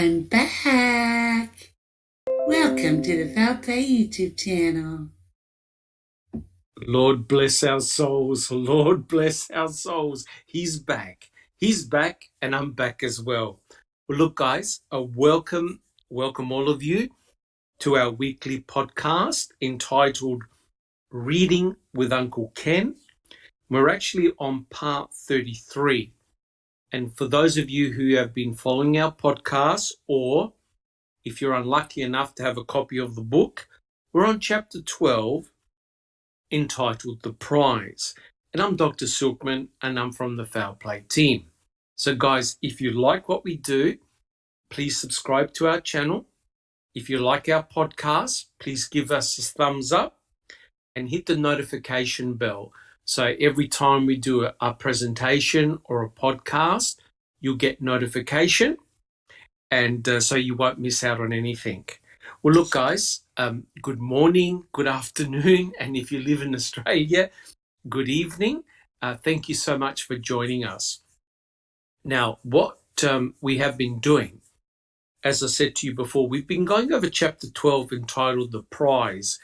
I'm back. Welcome to the Foul Play YouTube channel. Lord bless our souls. Lord bless our souls. He's back. He's back, and I'm back as well. Well, look, guys, welcome all of you to our weekly podcast entitled Reading with Uncle Ken. We're actually on part 33. And for those of you who have been following our podcast, or if you're unlucky enough to have a copy of the book, we're on chapter 12, entitled The Prize. And I'm Dr. Silkman, and I'm from the Foul Play team. So guys, if you like what we do, please subscribe to our channel. If you like our podcast, please give us a thumbs up and hit the notification bell. So every time we do a presentation or a podcast, you'll get notification, and so you won't miss out on anything. Well, look, guys, good morning, good afternoon, and if you live in Australia, good evening. Thank you so much for joining us. Now, what we have been doing, as I said to you before, we've been going over chapter 12 entitled The Prize,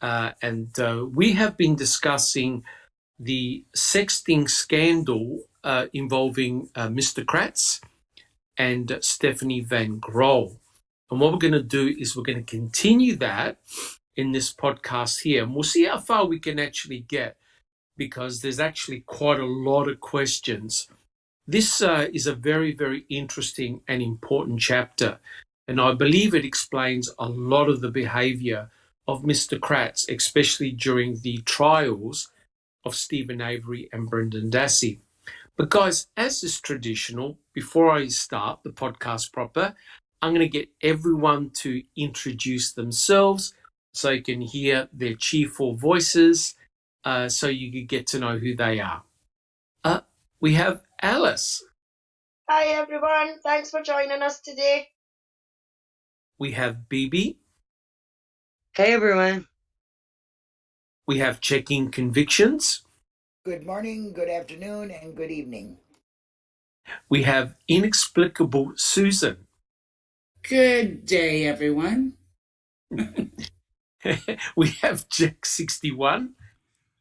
and we have been discussing the sexting scandal involving Mr. Kratz and Stephanie Van Grohl. And what we're going to do is we're going to continue that in this podcast here. And we'll see how far we can actually get, because there's actually quite a lot of questions. This is a very, very interesting and important chapter. And I believe it explains a lot of the behavior of Mr. Kratz, especially during the trials of Stephen Avery and Brendan Dassey. But guys, as is traditional, before I start the podcast proper, I'm going to get everyone to introduce themselves so you can hear their cheerful voices, so you can get to know who they are. We have Alice. Hi everyone, thanks for joining us today. We have Bibi. Hey everyone. We have Checking Convictions. Good morning, good afternoon, and good evening. We have Inexplicable Susan. Good day, everyone. We have Jack61.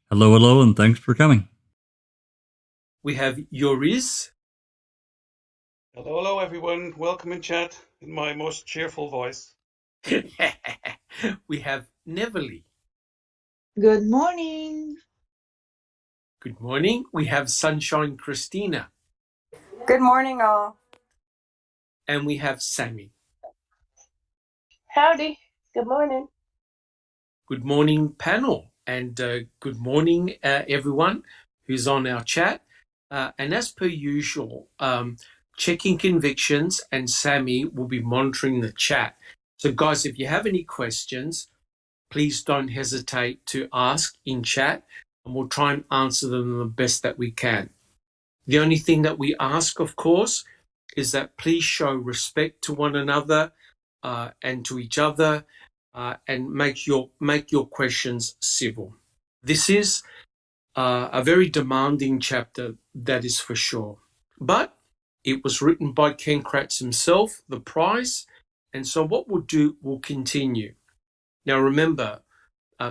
Hello, and thanks for coming. We have Yoriz. Hello, everyone. Welcome in chat in my most cheerful voice. We have Neverly. Good morning. Good morning. We have Sunshine Christina. Good morning, all. And we have Sammy. Howdy, good morning. Good morning, panel. And good morning, everyone who's on our chat. And as per usual, Checking Convictions and Sammy will be monitoring the chat. So guys, if you have any questions, please don't hesitate to ask in chat, and we'll try and answer them the best that we can. The only thing that we ask, of course, is that please show respect to one another and to each other, and make your questions civil. This is a very demanding chapter, that is for sure. But it was written by Ken Kratz himself, The Prize, and so what we'll do, we'll continue. Now remember,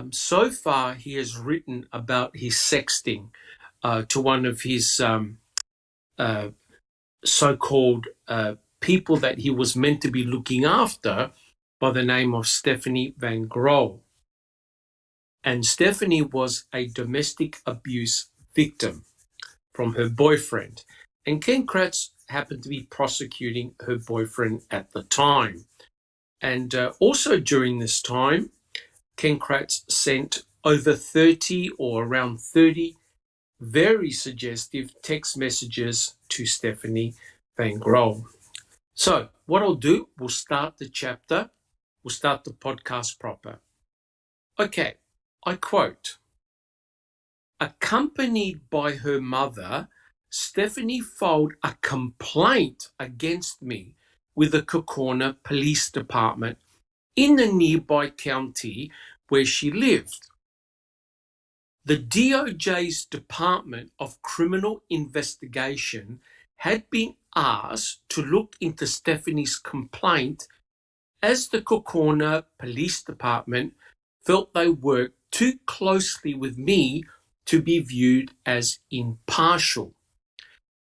so far he has written about his sexting to one of his so-called people that he was meant to be looking after, by the name of Stephanie Van Grohl. And Stephanie was a domestic abuse victim from her boyfriend. And Ken Kratz happened to be prosecuting her boyfriend at the time. And also during this time, Ken Kratz sent over 30 or around 30 very suggestive text messages to Stephanie Van Grohl. So what I'll do, we'll start the chapter, we'll start the podcast proper. Okay, I quote, "Accompanied by her mother, Stephanie filed a complaint against me with the Kokona Police Department in the nearby county where she lived. The DOJ's Department of Criminal Investigation had been asked to look into Stephanie's complaint as the Kokona Police Department felt they worked too closely with me to be viewed as impartial.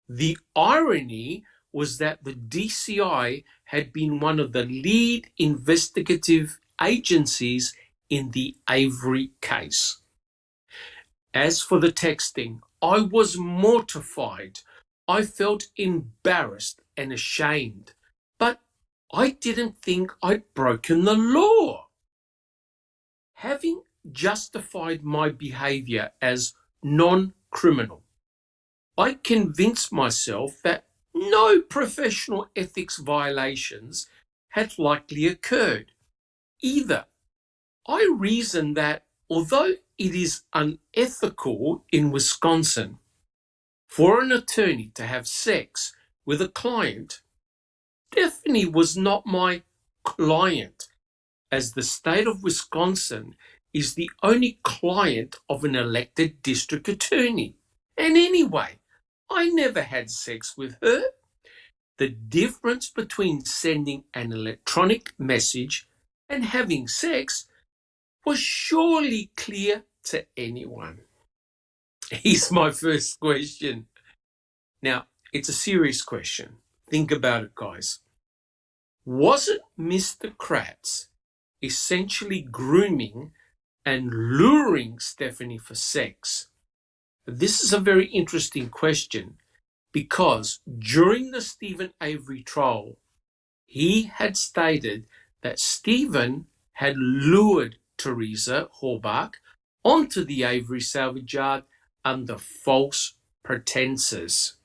The irony was that the DCI had been one of the lead investigative agencies in the Avery case. As for the texting, I was mortified. I felt embarrassed and ashamed, but I didn't think I'd broken the law. Having justified my behavior as non-criminal, I convinced myself that no professional ethics violations had likely occurred. Either I reasoned that although it is unethical in Wisconsin for an attorney to have sex with a client, Stephanie was not my client, as the state of Wisconsin is the only client of an elected district attorney. And anyway, I never had sex with her. The difference between sending an electronic message and having sex was surely clear to anyone. Here's my first question. Now, it's a serious question. Think about it, guys. Wasn't Mr. Kratz essentially grooming and luring Stephanie for sex? This is a very interesting question because during the Stephen Avery trial, he had stated that Stephen had lured Teresa Horbach onto the Avery salvage yard under false pretenses.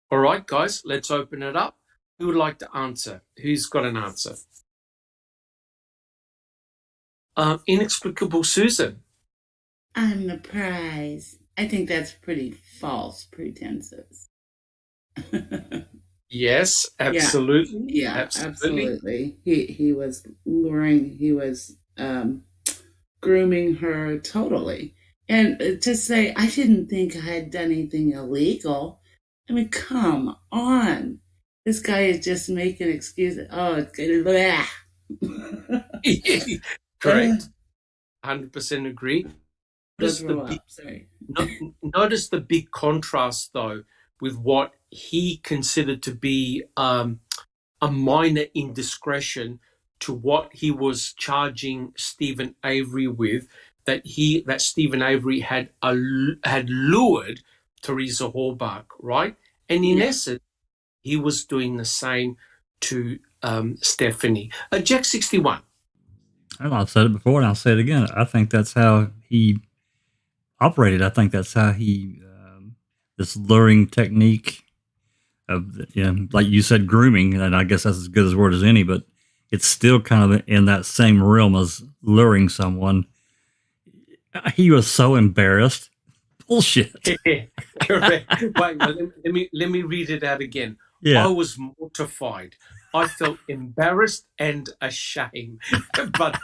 All right, guys, let's open it up. Who would like to answer? Who's got an answer? Inexplicable Susan. I'm the prize. I think that's pretty false pretenses. Yes, absolutely. Yeah, absolutely. He was luring, he was grooming her totally. And to say, I didn't think I had done anything illegal. I mean, come on. This guy is just making excuses. Oh, it's good. Correct. 100% agree. Notice the big contrast, though, with what he considered to be a minor indiscretion to what he was charging Stephen Avery with, that Stephen Avery had lured Teresa Horbach, right? And in essence, he was doing the same to Stephanie. Jack 61. Well, I've said it before and I'll say it again. I think that's how he operated. I think that's how he, this luring technique of, like you said, grooming, and I guess that's as good as word as any, but it's still kind of in that same realm as luring someone. He was so embarrassed. Bullshit. Correct. Wait, let me read it out again. Yeah. I was mortified. I felt embarrassed and ashamed. But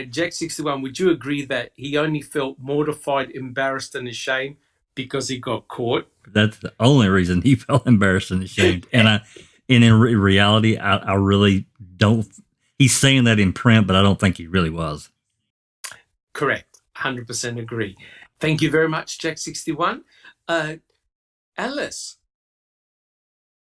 Jack 61, would you agree that he only felt mortified, embarrassed, and ashamed because he got caught? That's the only reason he felt embarrassed and ashamed. And in reality, I really don't. He's saying that in print, but I don't think he really was. Correct. 100% agree. Thank you very much, Jack 61. Alice.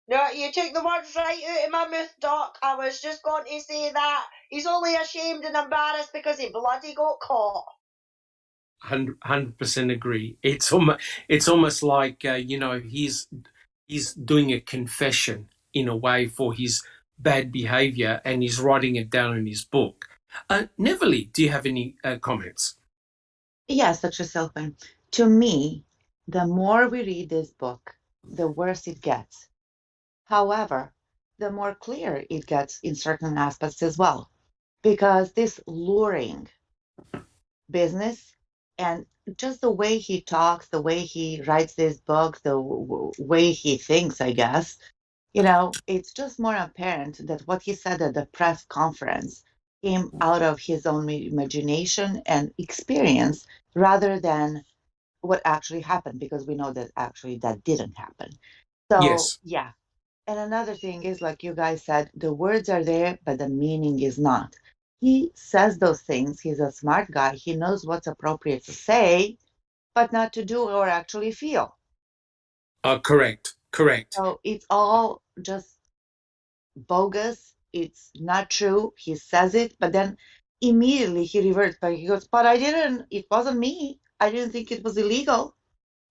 No, you took the words right out of my mouth, Doc. I was just going to say that. He's only ashamed and embarrassed because he bloody got caught. 100% agree. It's almost like, he's doing a confession in a way for his bad behavior, and he's writing it down in his book. Neverly, do you have any comments? Yes, Dr. Silkman. To me, the more we read this book, the worse it gets. However, the more clear it gets in certain aspects as well, because this luring business and just the way he talks, the way he writes this book, the way he thinks, I guess, it's just more apparent that what he said at the press conference came out of his own imagination and experience rather than what actually happened, because we know that actually that didn't happen. So, Yes, yeah. And another thing is, like you guys said, the words are there, but the meaning is not. He says those things. He's a smart guy. He knows what's appropriate to say, but not to do or actually feel. correct, correct, So it's all just bogus. It's not true. He says it, but then immediately he reverts back. He goes, but I didn't, it wasn't me. I didn't think it was illegal,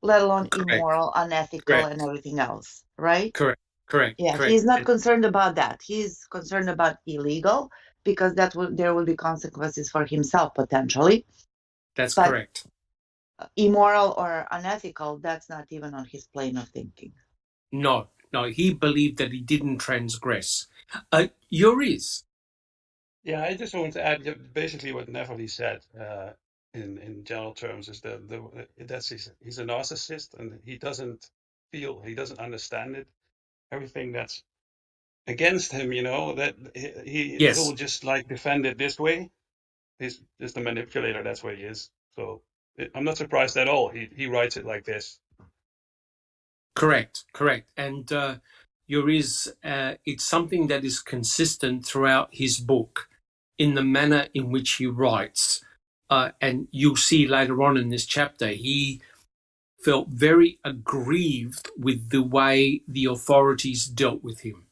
let alone correct, immoral, unethical, and correct, everything else, right? correct, correct, Yeah, correct. he's not concerned about that. He's concerned about illegal because there will be consequences for himself potentially. That's But correct. immoral or unethical, that's not even on his plane of thinking. No, no, he believed that he didn't transgress. Yours. Yeah, I just want to add basically what Natalie said in general terms is that he's a narcissist and he doesn't feel, he doesn't understand it. Everything that's against him, that he'll Yes, just like defend it this way. He's just a manipulator. That's what he is. So I'm not surprised at all. He writes it like this. correct, correct. And it's something that is consistent throughout his book in the manner in which he writes. And you'll see later on in this chapter, he felt very aggrieved with the way the authorities dealt with him.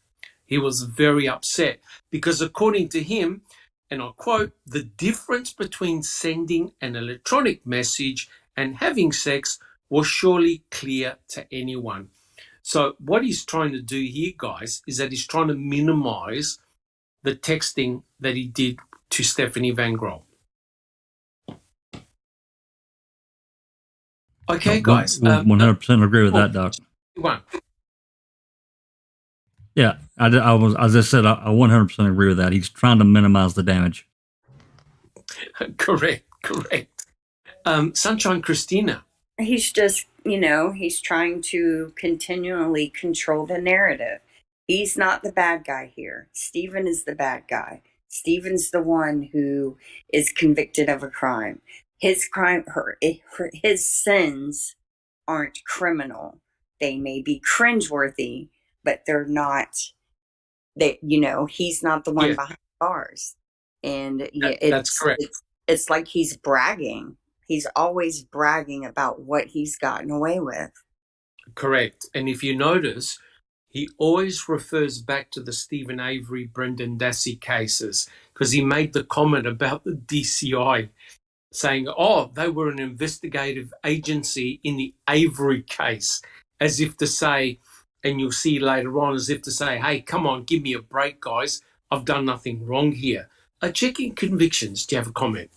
He was very upset because, according to him, and I quote, the difference between sending an electronic message and having sex was surely clear to anyone. So, what he's trying to do here, guys, is that he's trying to minimize the texting that he did to Stephanie Van Grohl. Okay, guys. 100% agree with that, Doc. One. Yeah, as I said, I 100% agree with that. He's trying to minimize the damage. Correct, correct. Sunshine Christina. He's just, he's trying to continually control the narrative. He's not the bad guy here. Stephen is the bad guy. Stephen's the one who is convicted of a crime. His his sins aren't criminal. They may be cringeworthy, but they're not. He's not the one Yeah, behind bars, and yeah, that's correct. it's like he's bragging. He's always bragging about what he's gotten away with. Correct. And if you notice, he always refers back to the Stephen Avery, Brendan Dassey cases because he made the comment about the DCI saying, oh, they were an investigative agency in the Avery case, as if to say, and you'll see later on, as if to say, hey, come on, give me a break, guys. I've done nothing wrong here. Checking convictions. Do you have a comment?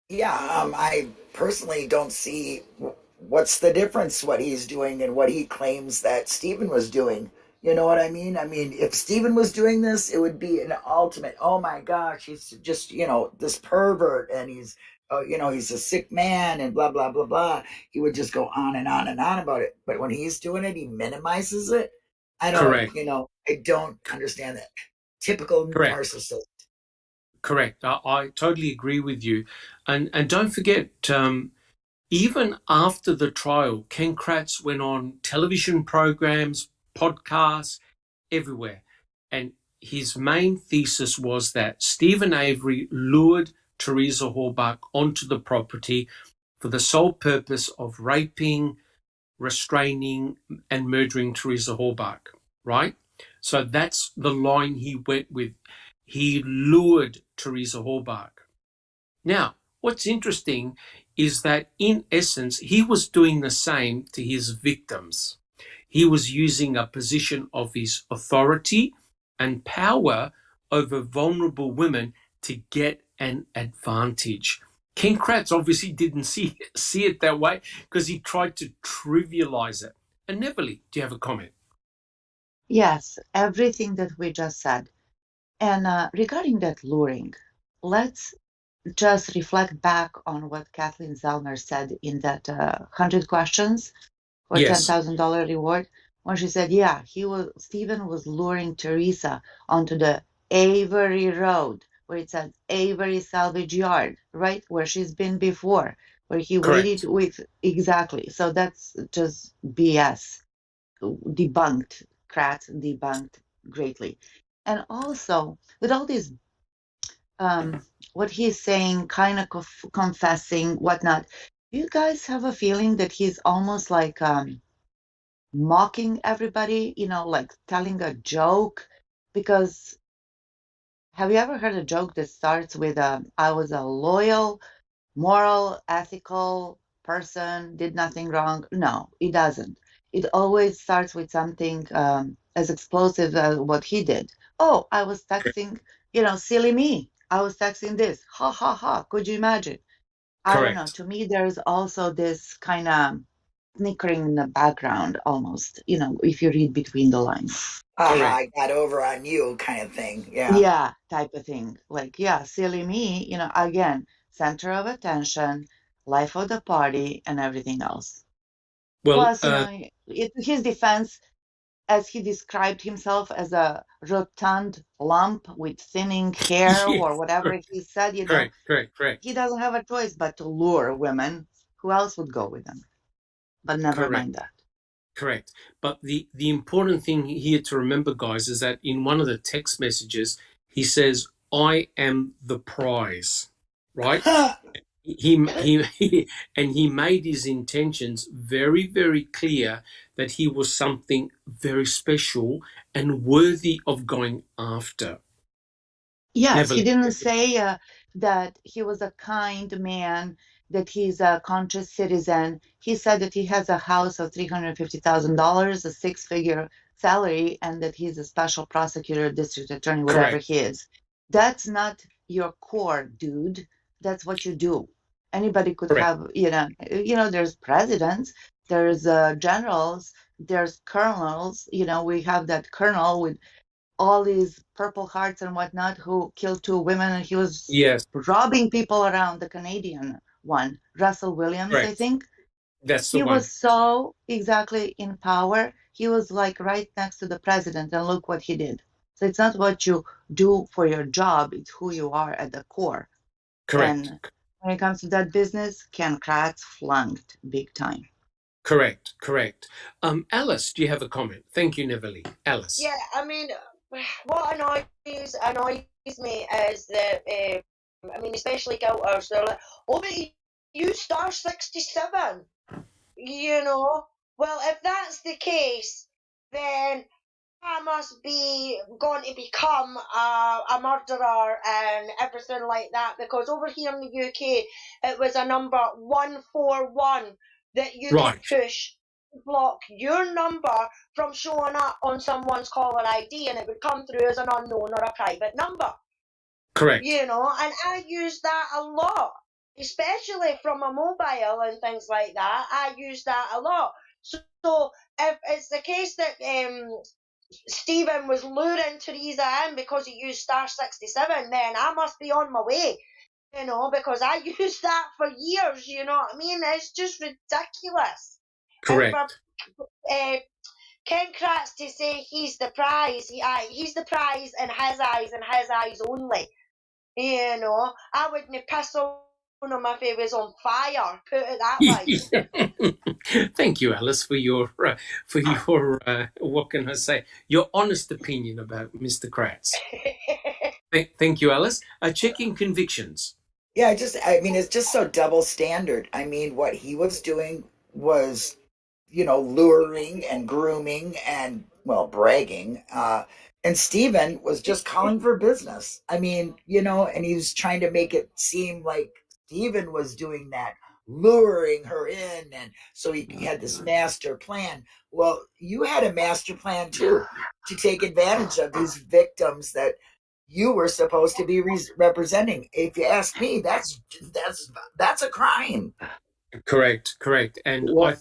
Yeah, I personally don't see what's the difference what he's doing and what he claims that Stephen was doing. You know what I mean? I mean, if Stephen was doing this, it would be an ultimate, oh my gosh, he's just, this pervert and he's a sick man and blah, blah, blah, blah. He would just go on and on and on about it. But when he's doing it, he minimizes it. Correct. I don't understand that. Typical Correct. narcissist. Correct. I totally agree with you. And don't forget, even after the trial, Ken Kratz went on television programs, podcasts, everywhere. And his main thesis was that Stephen Avery lured Teresa Halbach onto the property for the sole purpose of raping, restraining, and murdering Teresa Halbach, right? So that's the line he went with. He lured Teresa Halbach. Now, what's interesting is that in essence, he was doing the same to his victims. He was using a position of his authority and power over vulnerable women to get an advantage. Ken Kratz obviously didn't see it that way because he tried to trivialize it. And Neverly, do you have a comment? Yes, everything that we just said. And regarding that luring, let's just reflect back on what Kathleen Zellner said in that 100 questions for Yes, $10,000 reward, when she said, yeah, Stephen was luring Teresa onto the Avery Road, where it says Avery Salvage Yard, right? Where she's been before, where he correct. waited with, exactly. So that's just BS. debunked, Kratz debunked greatly. And also, with all these, what he's saying, kind of confessing, whatnot, do you guys have a feeling that he's almost like mocking everybody, like telling a joke? Because have you ever heard a joke that starts with, I was a loyal, moral, ethical person, did nothing wrong? No, it doesn't. It always starts with something as explosive as what he did. Oh, I was texting, silly me. I was texting this. Ha ha ha. Could you imagine? I don't know. Correct. To me, there's also this kind of snickering in the background almost, if you read between the lines. Aha, Correct. I got over on you kind of thing. Yeah. Yeah, type of thing. Like, yeah, silly me, again, center of attention, life of the party, and everything else. Well, Plus, his defense, as he described himself as a rotund lump with thinning hair or yes. whatever he said, Correct. Correct. Correct. he doesn't have a choice but to lure women. Who else would go with him? But never Correct. mind that. Correct. But the important thing here to remember, guys, is that in one of the text messages, he says, "I am the prize," right? And he made his intentions very, very clear that he was something very special and worthy of going after. Yes, he Heavily. didn't say that he was a kind man, that he's a conscious citizen. He said that he has a house of $350,000, a six-figure salary, and that he's a special prosecutor, district attorney, whatever Correct. he is. That's not your core, dude. That's what you do. Anybody could Correct. have, there's presidents, there's generals, there's colonels. We have that colonel with all these purple hearts and whatnot who killed two women, and he was Yes. robbing people around. The Canadian one, Russell Williams, I Correct. think. That's the He one. was so exactly in power. He was like right next to the president, and look what he did. So it's not what you do for your job, it's who you are at the core. Correct. And when it comes to that business, Ken Kratz flunked big time. Correct. Correct. Alice, do you have a comment? Thank you, Neverly. Alice. Yeah, I mean, what annoys me is that especially Gilters, they're like, oh, but you star 67, Well, if that's the case, then I must be going to become a murderer and everything like that, because over here in the UK, it was a number 141 that you could Right. push to block your number from showing up on someone's caller ID, and it would come through as an unknown or a private number. Correct. And I use that a lot, especially from a mobile and things like that. I use that a lot. So if it's the case that Stephen was luring Teresa in because he used star 67, then I must be on my way, because I used that for years, you know what I mean? It's just ridiculous. Correct. And for Ken Kratz to say he's the prize, he's the prize in his eyes and his eyes only, I wouldn't piss on him if he was on fire, put it that way. Thank you, Alice, for your what can I say? Your honest opinion about Mr. Kratz. Thank you, Alice. Checking convictions. Yeah, it's just so double standard. I mean, what he was doing was, luring and grooming and, well, bragging. And Steven was just calling for business. I mean, and he was trying to make it seem like Steven was doing that, luring her in. And so he had this master plan. Well, you had a master plan too, to take advantage of these victims that you were supposed to be representing. If you ask me, that's a crime. Correct. And Well,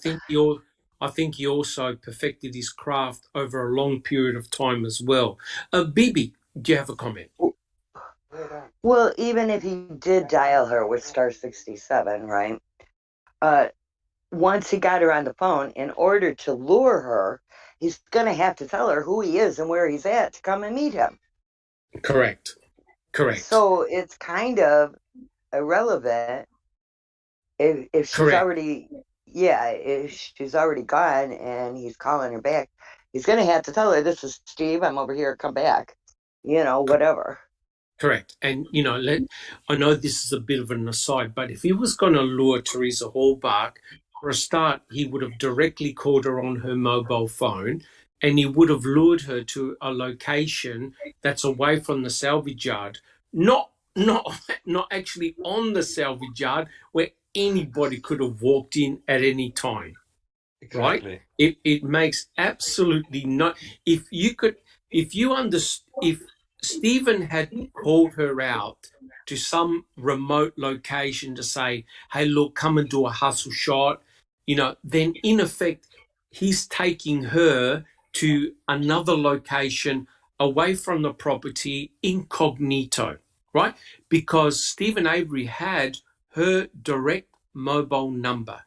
I think he also perfected his craft over a long period of time as well. Bibi, do you have a comment? Well, even if he did dial her with star 67, right? Once he got her on the phone, in order to lure her, he's going to have to tell her who he is and where he's at to come and meet him. Correct. So it's kind of irrelevant if she's Correct. already, yeah, she's already gone and he's calling her back, he's going to have to tell her, this is Steve, I'm over here, come back, whatever. Correct. And, I know this is a bit of an aside, but if he was going to lure Teresa Hallbach, for a start, he would have directly called her on her mobile phone and he would have lured her to a location that's away from the salvage yard, not, not actually on the salvage yard where anybody could have walked in at any time. Right? Exactly. It makes absolutely no. If Stephen had called her out to some remote location to say, "Hey, look, come and do a hustle shot," then in effect he's taking her to another location away from the property incognito, right? Because Stephen Avery had her direct mobile number.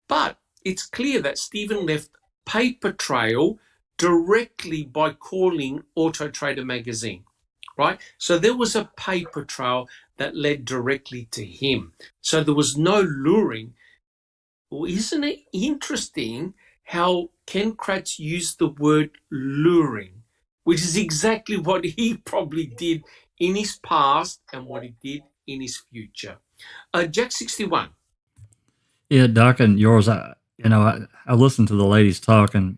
But it's clear that Stephen left paper trail directly by calling Auto Trader magazine, right? So there was a paper trail that led directly to him. So there was no luring. Well, isn't it interesting how Ken Kratz used the word luring, which is exactly what he probably did in his past and what he did in his future. Jack 61. Yeah, Doc, and yours. I listened to the ladies talk, and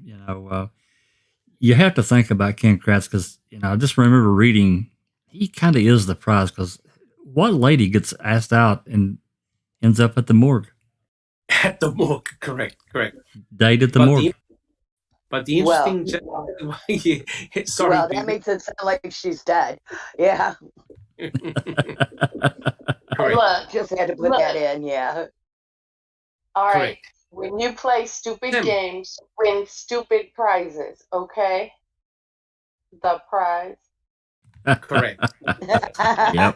you have to think about Ken Kratz because I just remember reading he kind of is the prize because what lady gets asked out and ends up at the morgue? At the morgue, correct. Date at the morgue. But the Well, interesting, sorry, well, that makes it sound like she's dead. Yeah. correct. Just had to put that in, yeah. All right. Correct. When you play stupid Tim. games, win stupid prizes, okay? The prize. Correct. Yep.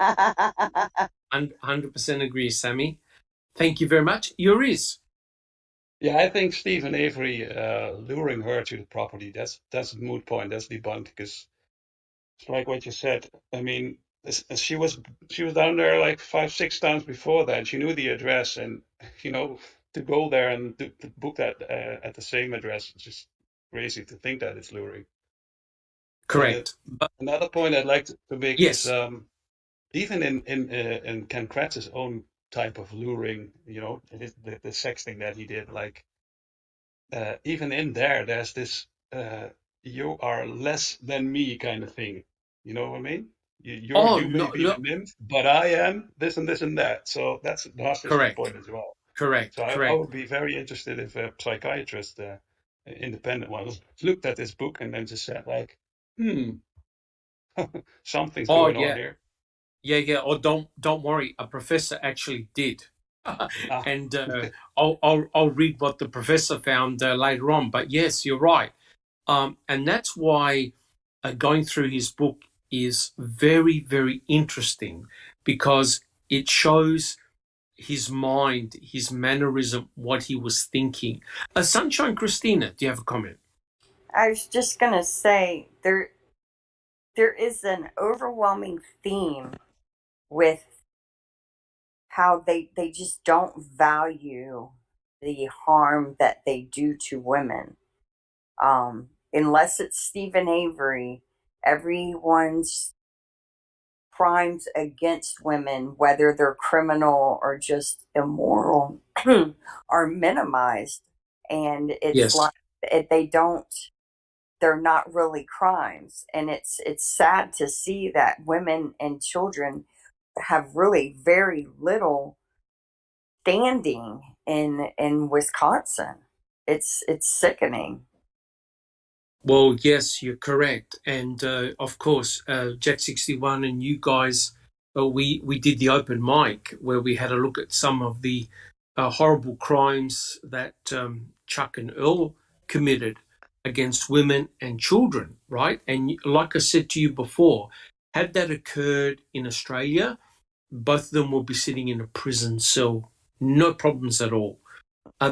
100% agree, Sammy. Thank you very much. Yours. Yeah, I think Stephen Avery luring her to the property, that's a moot point, that's debunked, because it's like what you said. I mean, she was down there like 5-6 times before that. She knew the address, and to go there and to book that at the same address, it's just crazy to think that it's luring. Correct. But Another point I'd like to make yes. is even in Ken Kratz's own type of luring, the sexting that he did, like even in there's this you are less than me kind of thing. You know what I mean? You may be a nymph, but I am this and this and that. So that's the Mastershit point as well. Correct. So I would be very interested if a psychiatrist, independent one, looked at this book and then just said like, something's going on here. Yeah. Oh, don't worry. A professor actually did, and I'll read what the professor found later on. But yes, you're right, and that's why going through his book is very, very interesting because it shows his mind, his mannerism, what he was thinking. Sunshine Christina, do you have a comment? I was just going to say there is an overwhelming theme with how they just don't value the harm that they do to women. Unless it's Stephen Avery, everyone's crimes against women, whether they're criminal or just immoral, are minimized. And it's like they're not really crimes. And it's sad to see that women and children have really very little standing in Wisconsin. It's sickening. Well, yes, you're correct. And of course, Jack 61 and you guys, we did the open mic where we had a look at some of the horrible crimes that Chuck and Earl committed against women and children, right? And like I said to you before, had that occurred in Australia, both of them will be sitting in a prison cell, no problems at all.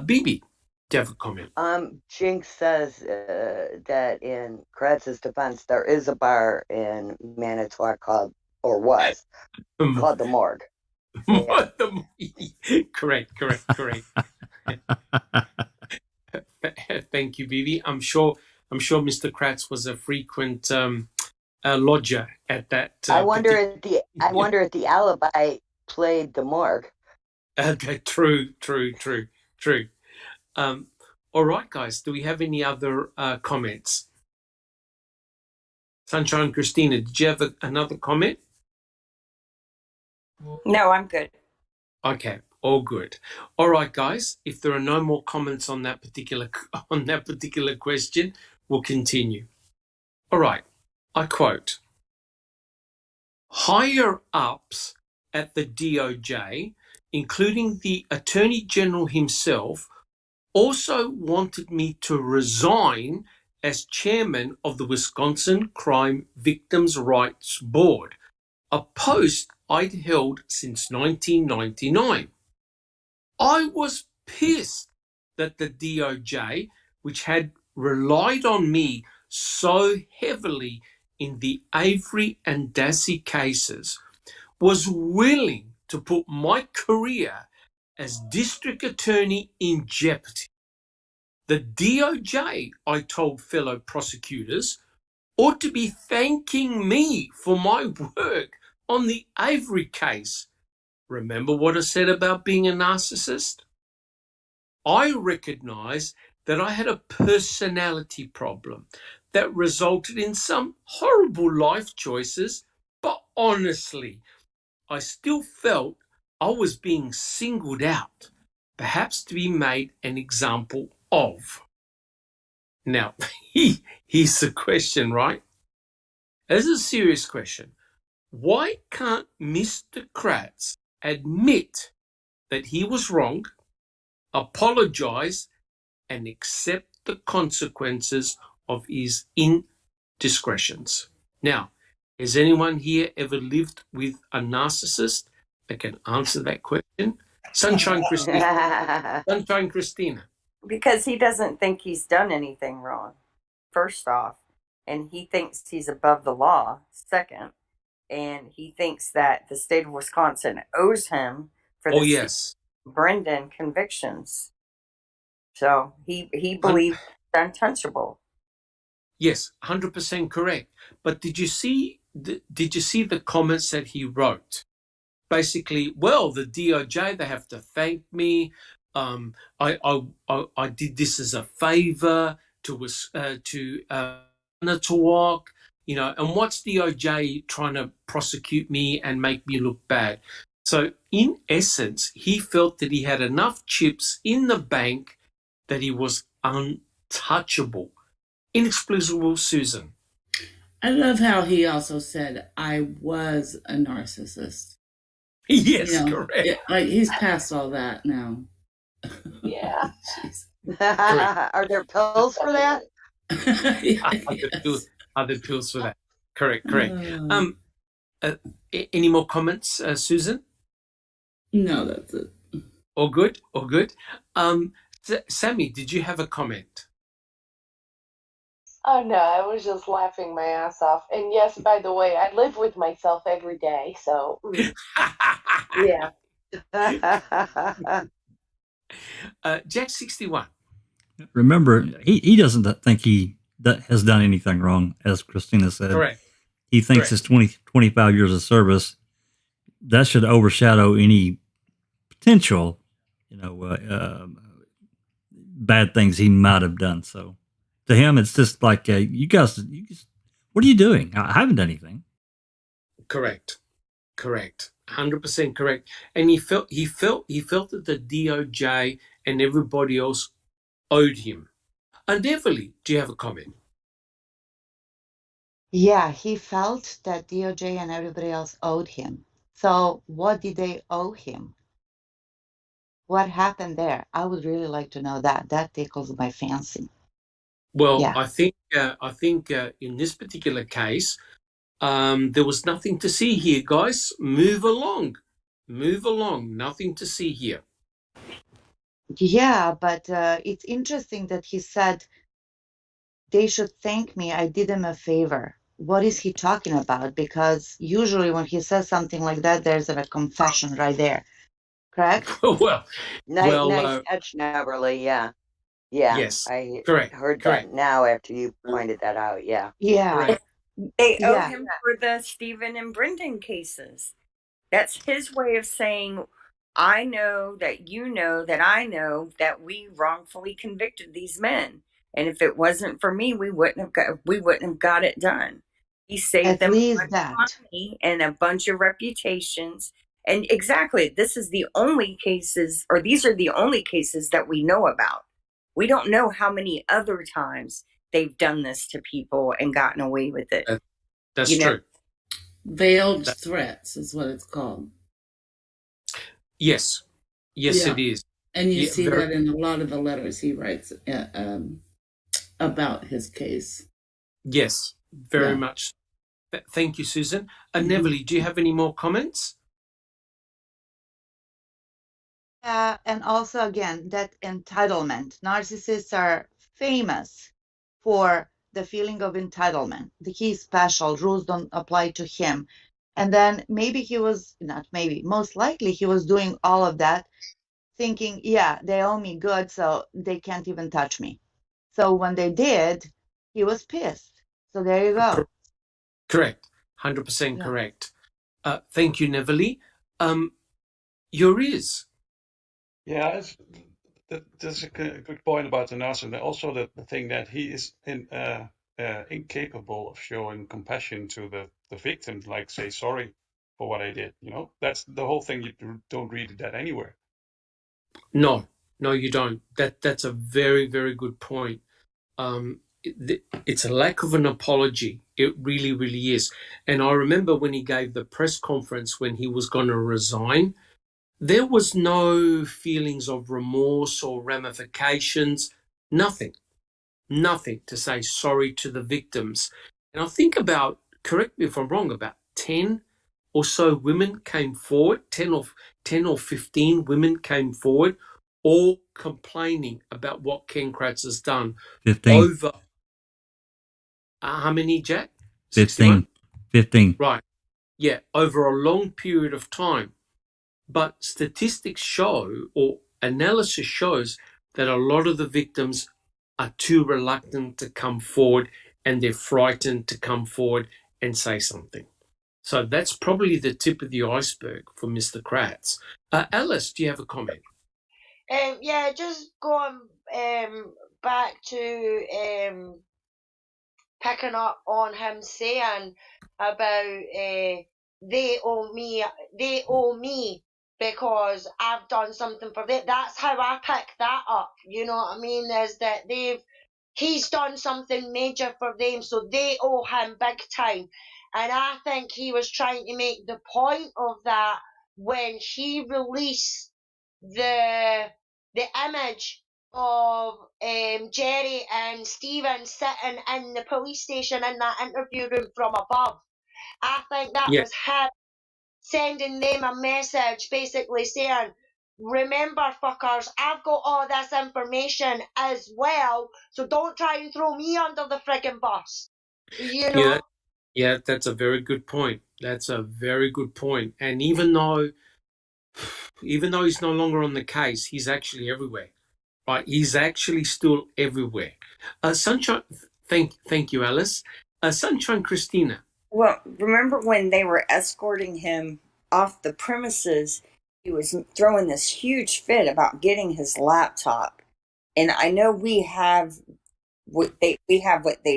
Bibi, do you have a comment? Jinx says that in Kratz's defense, there is a bar in Manitowoc called the Morgue. Yeah. Correct. Thank you, Vivi. I'm sure Mr. Kratz was a frequent lodger at that I wonder particular. if the alibi played the morgue. Okay, true. All right, guys. Do we have any other comments? Sunshine Christina, did you have another comment? No, I'm good. Okay, all good. All right, guys. If there are no more comments on that particular question, we'll continue. All right. I quote: higher ups at the DOJ, including the Attorney General himself, also wanted me to resign as chairman of the Wisconsin Crime Victims' Rights Board, a post I'd held since 1999. I was pissed that the DOJ, which had relied on me so heavily in the Avery and Dassey cases, was willing to put my career as district attorney in jeopardy. The DOJ, I told fellow prosecutors, ought to be thanking me for my work on the Avery case. Remember what I said about being a narcissist? I recognized that I had a personality problem that resulted in some horrible life choices, but honestly, I still felt I was being singled out, perhaps to be made an example of. Now, here's the question, right? This is a serious question. Why can't Mr. Kratz admit that he was wrong, apologize, and accept the consequences of his indiscretions? Now, has anyone here ever lived with a narcissist that can answer that question? Sunshine Christina. Sunshine Christina. Because he doesn't think he's done anything wrong, first off. And he thinks he's above the law, second. And he thinks that the state of Wisconsin owes him for the Brendan convictions. So he believes it's untouchable. Yes, 100% correct. But did you see the comments that he wrote? Basically, well, the DOJ, they have to thank me. I did this as a favor to Manitowoc, and what's DOJ trying to prosecute me and make me look bad? So in essence, he felt that he had enough chips in the bank that he was untouchable. Inexplicable, Susan. I love how he also said, I was a narcissist. Yes, correct. Like he's past all that now. Yeah. Are there pills for that? Other pills for that. Correct. Any more comments, Susan? No, that's it. All good. Sammy, did you have a comment? Oh no, I was just laughing my ass off. And yes, by the way, I live with myself every day, so yeah. Jack 61. Remember, he doesn't think he has done anything wrong, as Christina said. Correct. He thinks his 25 years of service, that should overshadow any potential, bad things he might have done. So to him, it's just like, you guys, what are you doing? I haven't done anything. Correct. 100% correct. And he felt that the DOJ and everybody else owed him. And Everly, do you have a comment? Yeah, he felt that DOJ and everybody else owed him. So what did they owe him? What happened there? I would really like to know that. That tickles my fancy. Well, Yeah. I think in this particular case, there was nothing to see here, guys. Move along. Nothing to see here. Yeah, but it's interesting that he said they should thank me. I did them a favor. What is he talking about? Because usually when he says something like that, there's a confession right there. correct? well, Nice catch, Neverly. Yeah. Yeah. yes, I correct, heard correct, that now after you pointed that out. Yeah. Yeah, correct. They owe yeah. him for the Stephen and Brendan cases. That's his way of saying, I know that you know that I know that we wrongfully convicted these men. And if it wasn't for me, we wouldn't have got it done. He saved At them a least bunch of that. money and a bunch of reputations. And exactly, this is the only cases, or these are the only cases that we know about. We don't know how many other times they've done this to people and gotten away with it. That's You know, true. Veiled threats is what it's called. Yes, yes, Yeah. it is. And you Yeah, see very. that in a lot of the letters he writes about his case. Yes, very Yeah. much. Thank you, Susan. Mhm. Neverly, do you have any more comments? And also, again, that entitlement. Narcissists are famous for the feeling of entitlement. He's special, rules don't apply to him. And then maybe he was, not maybe, most likely he was doing all of that thinking, yeah, they owe me good, so they can't even touch me. So when they did, he was pissed. So there you go. Correct. 100% Yeah. correct. Thank you, Neverly. Your ears. Yeah, that's a good point about the nurse, and also the thing that he is incapable of showing compassion to the victims, like say sorry for what I did. You know, that's the whole thing. You don't read that anywhere. No, no, you don't. That's a very, very good point. It's a lack of an apology. It really, really is. And I remember when he gave the press conference when he was going to resign, there was no feelings of remorse or ramifications, nothing, nothing to say sorry to the victims. And I think about, correct me if I'm wrong, about 10 or so women came forward, 10 or 15 women came forward, all complaining about what Ken Kratz has done 15. over how many, Jack? 15. 15. Right. Yeah, over a long period of time. But statistics show, or analysis shows, that a lot of the victims are too reluctant to come forward and they're frightened to come forward and say something. So that's probably the tip of the iceberg for Mr. Kratz. Alice, do you have a comment? Yeah, just going back to picking up on him saying about they owe me because I've done something for them. That's how I pick that up. You know what I mean? Is that he's done something major for them, so they owe him big time. And I think he was trying to make the point of that when he released the image of Jerry and Stephen sitting in the police station in that interview room from above. I think that Yeah, was him sending them a message basically saying, remember, fuckers, I've got all this information as well, so don't try and throw me under the friggin' bus. You know? yeah, yeah, that's a very good point. That's a very good point. And even though he's no longer on the case, he's actually everywhere. Right? He's actually still everywhere. Sunshine, thank you, Alice. Sunshine Christina. well, remember when they were escorting him off the premises, he was throwing this huge fit about getting his laptop. And I know we have what they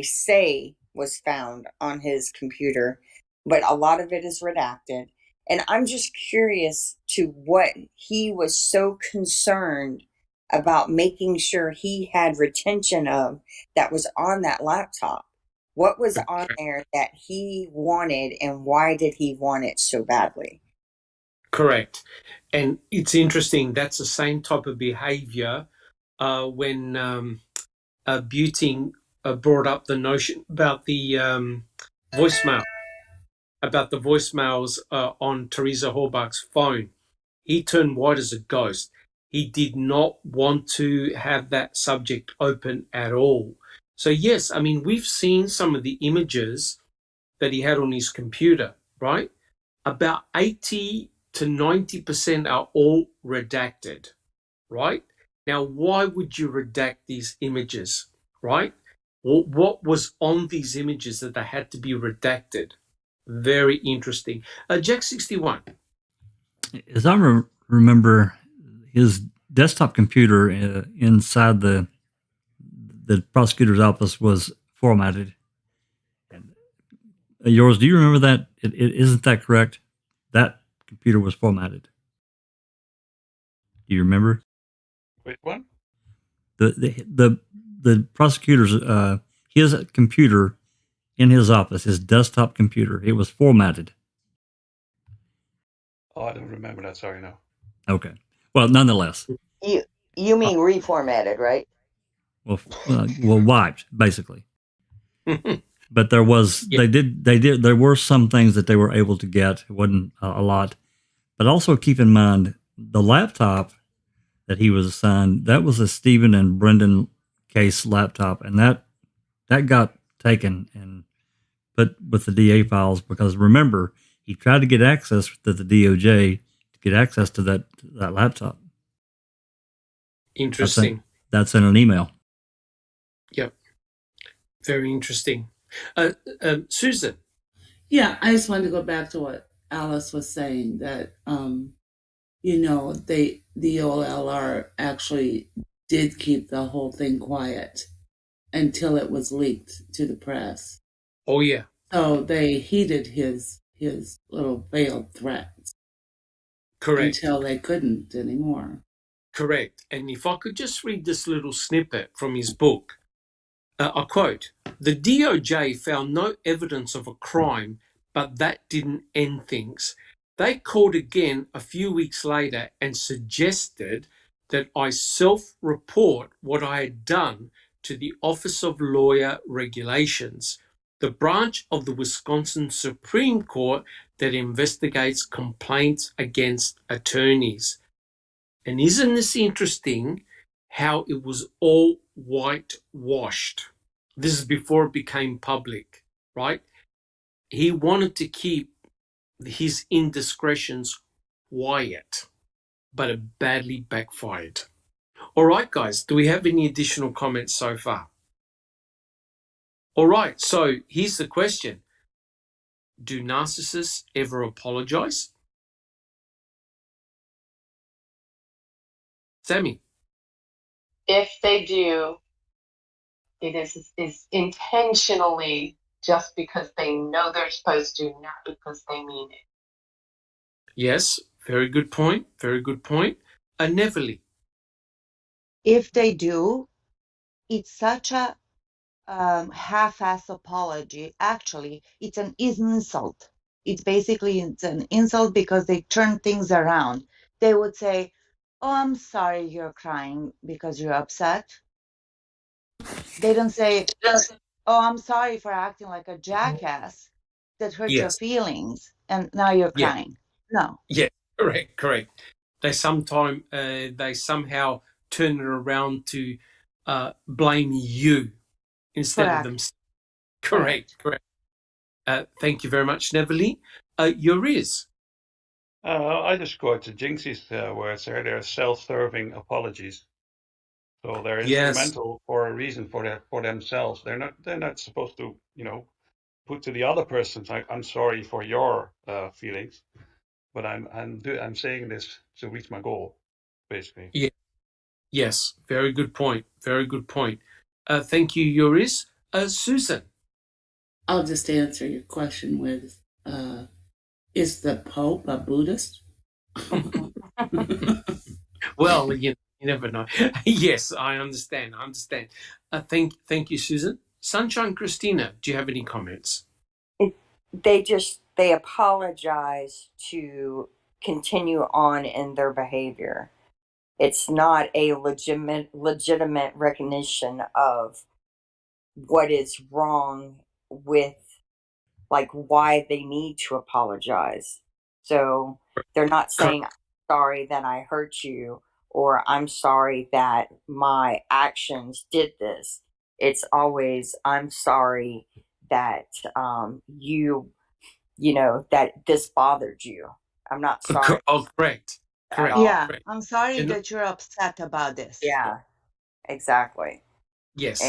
say was found on his computer, but a lot of it is redacted. And I'm just curious to what he was so concerned about making sure he had retention of that was on that laptop. What was on there that he wanted, and why did he want it so badly? Correct. And it's interesting, that's the same type of behavior when Buting brought up the notion about the voicemail, about the voicemails on Teresa Horbach's phone. He turned white as a ghost. He did not want to have that subject open at all. So, yes, I mean, we've seen some of the images that he had on his computer, right? About 80 to 90% are all redacted, right? Now, why would you redact these images, right? What was on these images that they had to be redacted? Very interesting. Jack 61. As I remember, his desktop computer inside the prosecutor's office was formatted. Yours, do you remember that? Isn't that correct? That computer was formatted. Do you remember? Which one? The prosecutor's his computer in his office, his desktop computer, it was formatted. Oh, I don't remember that. Sorry, no. Okay. Well, nonetheless. You mean reformatted, right? Well, wiped basically. But there was Yeah. there were some things that they were able to get. It wasn't a lot, but also keep in mind the laptop that he was assigned, that was a Stephen and Brendan Case laptop, and that got taken and put with the DA files because remember he tried to get access to the DOJ to get access to that laptop. Interesting. That's in an email. Yep. Very interesting. Susan. Yeah, I just wanted to go back to what Alice was saying that the OLR actually did keep the whole thing quiet until it was leaked to the press. Oh yeah. So they heeded his little veiled threats. Correct. Until they couldn't anymore. Correct. And if I could just read this little snippet from his book, I quote, "The DOJ found no evidence of a crime, but that didn't end things. They called again a few weeks later and suggested that I self-report what I had done to the Office of Lawyer Regulations, the branch of the Wisconsin Supreme Court that investigates complaints against attorneys." And isn't this interesting how it was all whitewashed? This is before it became public, right? He wanted to keep his indiscretions quiet, but it badly backfired. All right, guys, do we have any additional comments so far? All right, so here's the question. Do narcissists ever apologize? Sammy? If they do, it is intentionally just because they know they're supposed to, not because they mean it. Yes, very good point. Very good point. Neverly? If they do, it's such a half-ass apology. Actually, it's an insult. It's an insult because they turn things around. They would say, "Oh, I'm sorry you're crying because you're upset." They don't say, "Oh, I'm sorry for acting like a jackass that hurt your Yes. feelings and now you're Yeah. crying." No. Yeah. Correct. They somehow turn it around to blame you instead of Correct. themselves. Correct. Correct. Thank you very much, Neverly. Your is. I just quote the Jinxie's words there. They're self-serving apologies. So they're Yes. instrumental for a reason for themselves. They're not supposed to, put to the other person like, I'm sorry for your feelings, but I'm saying this to reach my goal, basically. Yeah. Yes. Very good point. Very good point. Thank you, Yoris. Susan. I'll just answer your question with is the Pope a Buddhist? Well, you never know. Yes, I understand. Thank you, Susan. Sunshine Christina, do you have any comments? They apologize to continue on in their behavior. It's not a legitimate recognition of what is wrong with, like, why they need to apologize. So they're not saying, "I'm sorry that I hurt you," or "I'm sorry that my actions did this." It's always, "I'm sorry that you know, that this bothered you." I'm not sorry Oh, correct, at correct, all. Yeah, correct. I'm sorry They're not, that you're upset about this. Yeah, exactly. And yes,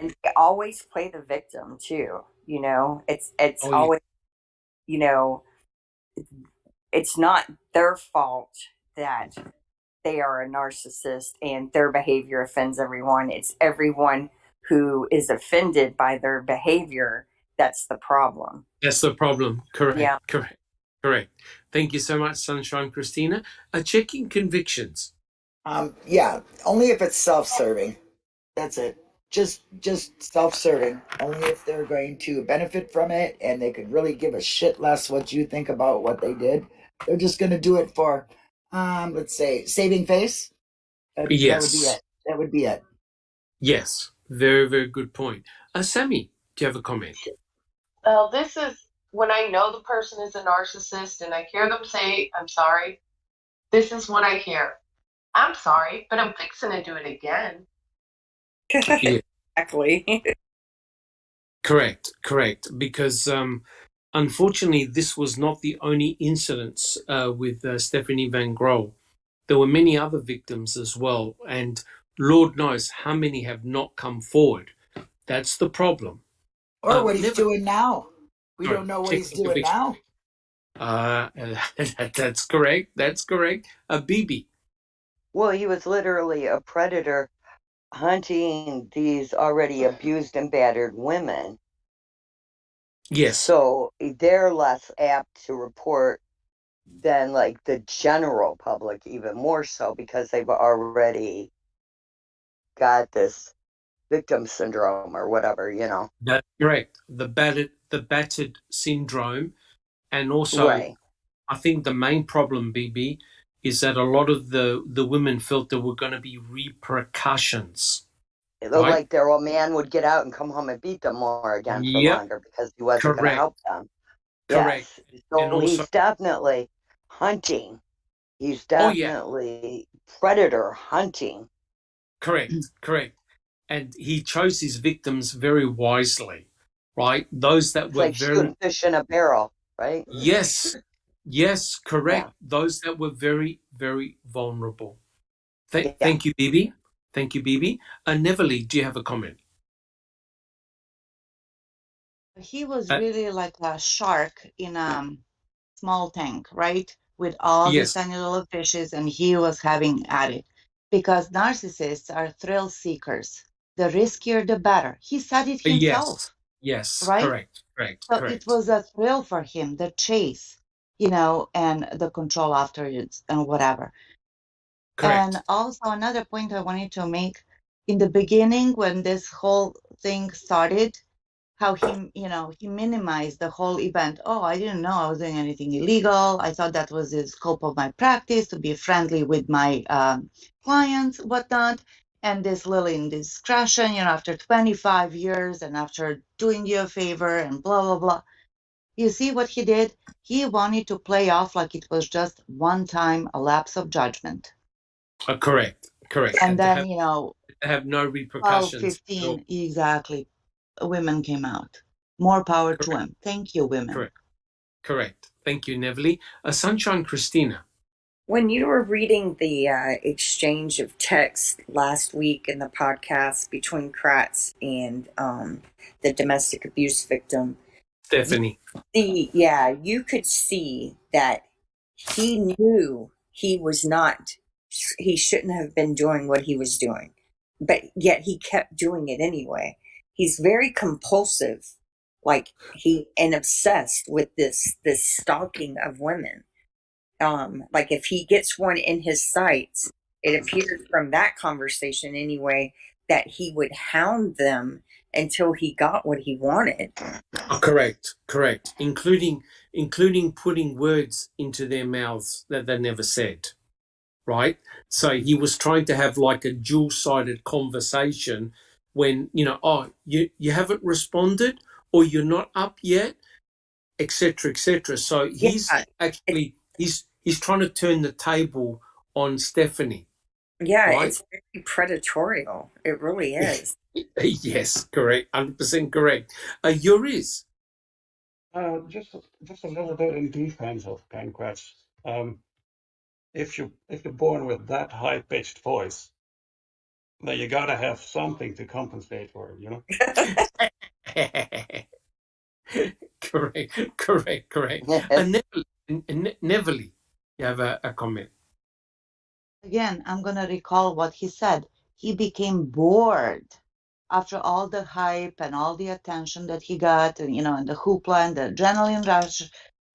and they always play the victim too. You know, it's oh yeah, always, you know, it's not their fault that they are a narcissist and their behavior offends everyone. It's everyone who is offended by their behavior that's the problem. that's the problem. Correct, Yeah. correct, correct. Thank you so much, Sunshine Christina. Checking convictions. Yeah, only if it's self-serving. That's it. Just self-serving. Only if they're going to benefit from it and they could really give a shit less what you think about what they did. They're just going to do it for, let's say, saving face. That would be Yes, it. That would be it. yes. Very, very good point. Sammy, do you have a comment? Well, this is when I know the person is a narcissist and I hear them say, I'm sorry. This is what I hear. I'm sorry, but I'm fixing to do it again. Yeah, Exactly. correct, correct. Because unfortunately, this was not the only incidents with Stephanie Van Grohl. There were many other victims as well, and Lord knows how many have not come forward. That's the problem. Or what he's Never, doing now. We sorry, don't know what he's checking doing conviction. now. That's correct. That's correct. BB. Well, he was literally a predator hunting these already abused and battered women. Yes, So they're less apt to report than like the general public, even more so because they've already got this victim syndrome or whatever, you know. that's correct. The battered syndrome, and also Right. I think the main problem, BB, is that a lot of the women felt there were going to be repercussions, right? Like their old man would get out and come home and beat them more again for Yep, longer because he wasn't going to correct, help them. correct. Yes. And So also, he's definitely hunting. He's oh yeah, definitely predator hunting. correct, correct. And he chose his victims very wisely, right? Those that It's were like very, shooting fish in a barrel, right? yes, yes, Yeah. correct. Those that were very, very vulnerable. Yeah. Thank you, BB. Thank you, BB. Neverly, do you have a comment? He was Uh, really like a shark in a small tank, right? With all these yes, tiny little fishes, and he was having at it. Because narcissists are thrill seekers. The riskier, the better. He said it yes, himself, yes, right? correct, correct, So it correct, was a thrill for him, the chase, and the control after it and whatever. And correct. also another point I wanted to make in the beginning when this whole thing started, how he minimized the whole event. Oh, I didn't know I was doing anything illegal. I thought that was the scope of my practice to be friendly with my clients, whatnot. And this little indiscretion, after 25 years and after doing you a favor and blah, blah, blah. You see what he did? He wanted to play off like it was just one time a lapse of judgment. Correct, correct. And And then, to have no 12, repercussions at all. 15, exactly, women came out. More power to Correct, him. Thank you, women. correct, correct. Thank you, Neverly. Sunshine Christina. When you were reading the exchange of text last week in the podcast between Kratz and the domestic abuse victim, Stephanie. you could see that he knew he shouldn't have been doing what he was doing, but yet he kept doing it anyway. He's very compulsive, and obsessed with this stalking of women. Like if he gets one in his sights, it appeared from that conversation anyway that he would hound them until he got what he wanted. Correct, correct. Including putting words into their mouths that they never said. Right? So he was trying to have like a dual-sided conversation when, oh, you haven't responded or you're not up yet, etc., etc. So Yeah, he's it, actually he's trying to turn the table on Stephanie, yeah, right? it's very predatorial. It really is. Yes, correct, 100% correct. Yours, Just a little bit in defense of Ken Kratz. If you're born with that high pitched voice, then you gotta have something to compensate for it, you know. Correct. And Neverly, you have a comment. Again, I'm going to recall what he said. He became bored after all the hype and all the attention that he got, and, and the hoopla and the adrenaline rush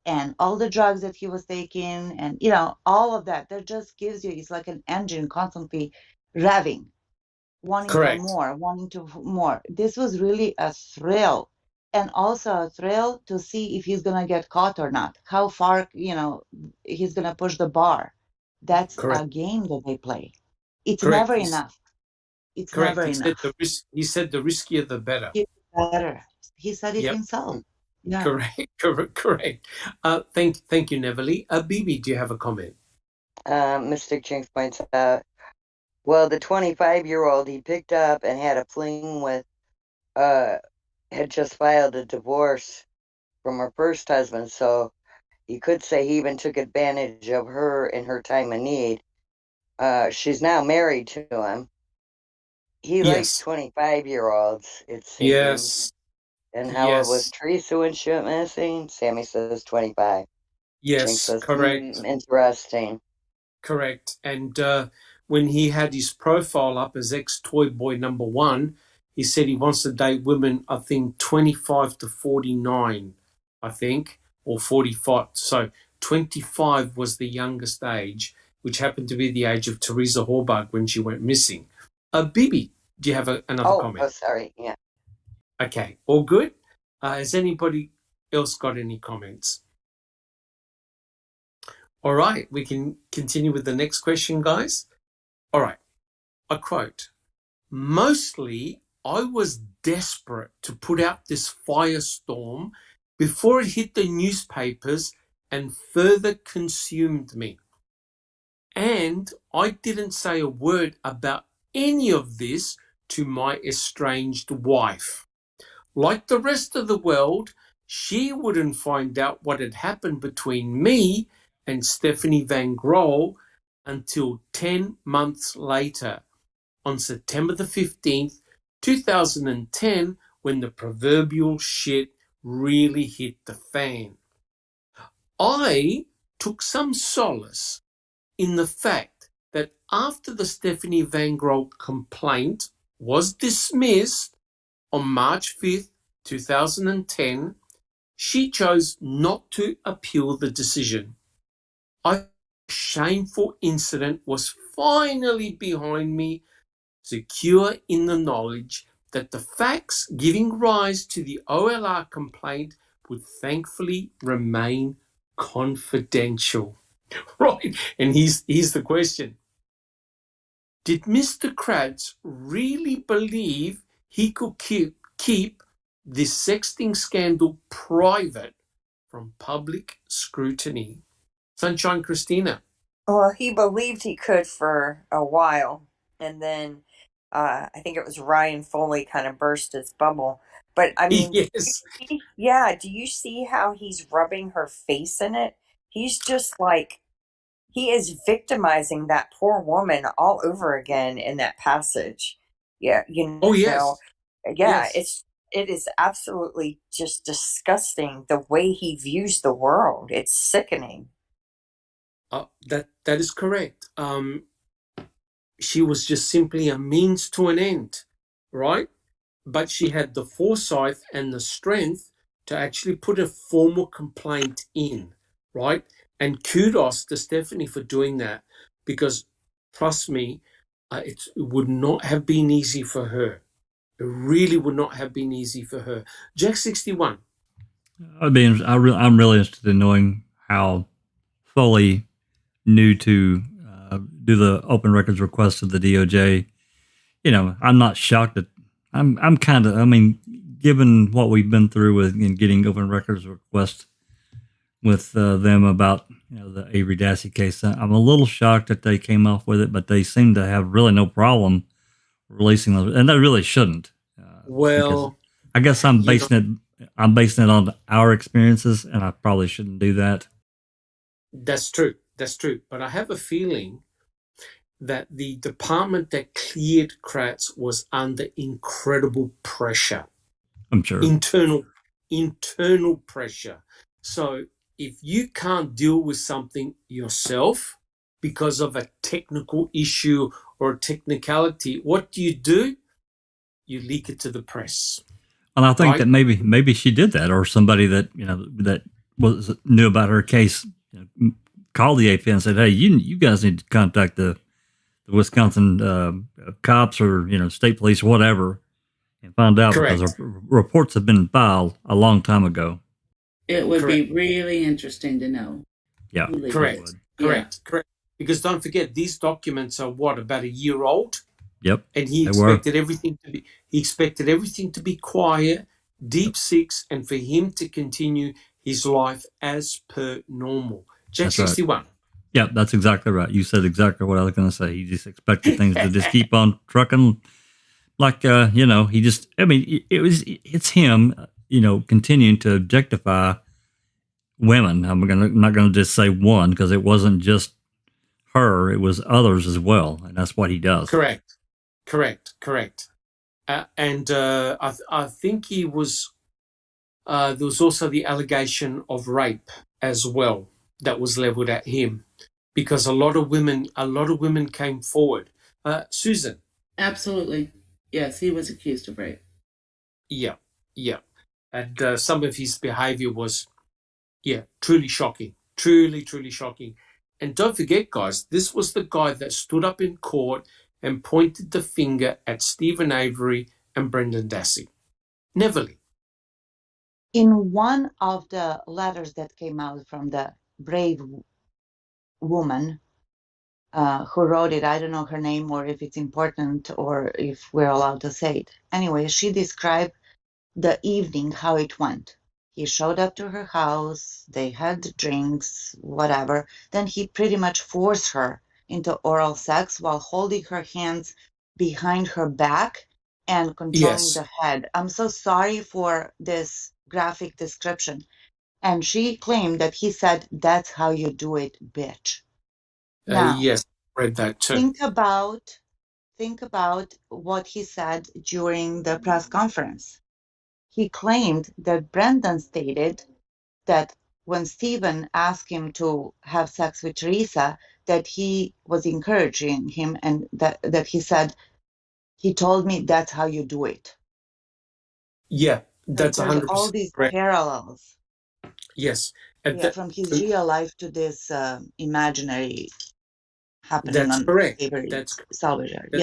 and all the drugs that he was taking and, all of that. That just gives you, it's like an engine constantly revving, wanting for Correct. more, wanting to more. This was really a thrill. And also a thrill to see if he's going to get caught or not, how far, he's going to push the bar. That's Correct. a game that they play. It's Correct. never enough. It's Correct. never He said enough. he said the riskier the better. It's better. He said it Yep. himself. Yeah. Correct. Thank you, Neverly. Bibi, do you have a comment? Mr. Jinx points out, well, the 25-year-old he picked up and had a fling with, had just filed a divorce from her first husband, so you could say he even took advantage of her in her time of need. She's now married to him. He likes Yes. 25-year-olds, it seems. Yes. And how it was Teresa when she went missing? Sammy says 25. Jinx Yes. says, Correct. interesting. Correct. And when he had his profile up as ex-toy boy number 1, he said he wants to date women, I think, 25 to 49, I think, or 45. So 25 was the youngest age, which happened to be the age of Teresa Horbach when she went missing. Bibi, do you have another comment? Oh, sorry. Yeah. Okay. All good? Has anybody else got any comments? All right, we can continue with the next question, guys. All right, I quote, mostly I was desperate to put out this firestorm before it hit the newspapers and further consumed me. And I didn't say a word about any of this to my estranged wife. Like the rest of the world, she wouldn't find out what had happened between me and Stephanie Van Grohl until 10 months later, on September the 15th, 2010, when the proverbial shit really hit the fan. I took some solace in the fact that after the Stephanie Van Grohl complaint was dismissed on March 5th, 2010, she chose not to appeal the decision. A shameful incident was finally behind me, secure in the knowledge that the facts giving rise to the OLR complaint would thankfully remain confidential. Right, and here's the question. Did Mr. Kratz really believe he could keep this sexting scandal private from public scrutiny? Sunshine Christina. Well, he believed he could for a while, and then I think it was Ryan Foley kind of burst his bubble. But I mean, Yes. do you see how he's rubbing her face in it? He's just like, he is victimizing that poor woman all over again in that passage. Yeah, Oh, yes. Yeah, Yes. it is absolutely just disgusting the way he views the world. It's sickening. That is correct. She was just simply a means to an end, right? But she had the foresight and the strength to actually put a formal complaint in, right? And kudos to Stephanie for doing that, because trust me, it would not have been easy for her. It really would not have been easy for her. Jack 61. I'm really interested in knowing how Foley knew to do the open records request to the DOJ. I'm not shocked that I'm kind of, given what we've been through with getting open records requests with them about the Avery Dassey case, I'm a little shocked that they came off with it, but they seem to have really no problem releasing those, and they really shouldn't. Well, I guess I'm basing it on our experiences, and I probably shouldn't do that. That's true. That's true. But I have a feeling that the department that cleared Kratz was under incredible pressure, I'm sure. internal pressure. So if you can't deal with something yourself because of a technical issue or a technicality, what do? You leak it to the press, And I think that right? maybe she did that, or somebody that that knew about her case called the AP and said, "Hey, you guys need to contact the Wisconsin cops or state police, whatever, and find out because Correct. reports have been filed a long time ago." It would Correct. be really interesting to know. Yeah, Who leaked Correct. it. Yeah. Correct. Because don't forget, these documents are what, about a year old? Yep, And he they were. expected everything to be quiet, deep six, and for him to continue his life as per normal. Jack That's right. 61. Yeah, that's exactly right. You said exactly what I was going to say. He just expected things to just keep on trucking, like he just. I mean, it's him, continuing to objectify women. I'm not gonna just say one because it wasn't just her; it was others as well, and that's what he does. Correct. And I think he was. There was also the allegation of rape as well that was leveled at him, because a lot of women came forward. Susan. Absolutely. Yes, he was accused of rape. Yeah. And some of his behavior was, truly shocking. Truly shocking. And don't forget, guys, this was the guy that stood up in court and pointed the finger at Stephen Avery and Brendan Dassey. Neverly. In one of the letters that came out from the brave woman who wrote it, I don't know her name or if it's important or if we're allowed to say it. Anyway, she described the evening, how it went. He showed up to her house, they had drinks, whatever. Then he pretty much forced her into oral sex while holding her hands behind her back and controlling Yes. the head. I'm so sorry for this graphic description. And she claimed that he said, "That's how you do it, bitch." Now, Yes, read that too. think about what he said during the press conference. He claimed that Brendan stated that when Stephen asked him to have sex with Teresa, that he was encouraging him and that he said, he told me that's how you do it. Yeah, So that's there's all 100% these correct. Yes. Yes. From his real life to this imaginary happening That's on correct. Avery's That's Salvager. That's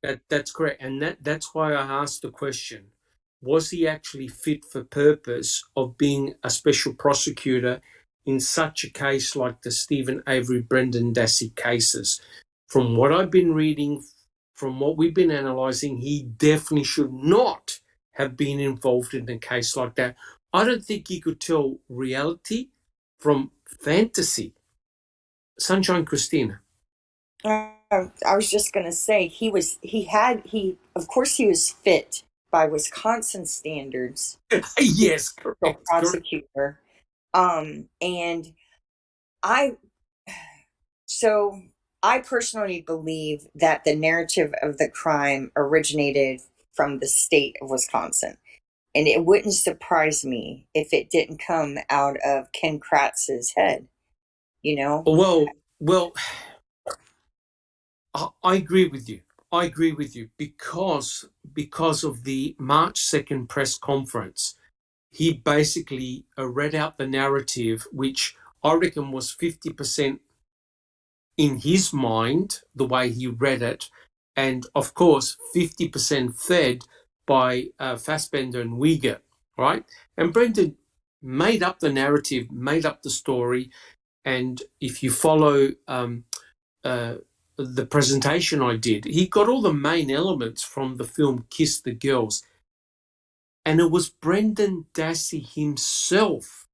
Yeah. that's correct, and that's why I asked the question: was he actually fit for purpose of being a special prosecutor in such a case like the Stephen Avery, Brendan Dassey cases? From what I've been reading, from what we've been analysing, he definitely should not have been involved in a case like that. I don't think he could tell reality from fantasy. Sunshine Christina. I was just going to say of course he was fit by Wisconsin standards Yes, for correct. prosecutor. And I so I personally believe that the narrative of the crime originated from the state of Wisconsin. And it wouldn't surprise me if it didn't come out of Ken Kratz's head, you know? Well, I agree with you. Because of the March 2nd press conference. He basically read out the narrative, which I reckon was 50% in his mind, the way he read it, and of course 50% fed by Fassbender and Uyghur, right? And Brendan made up the narrative, made up the story, and if you follow the presentation I did, he got all the main elements from the film Kiss the Girls. And it was Brendan Dassey himself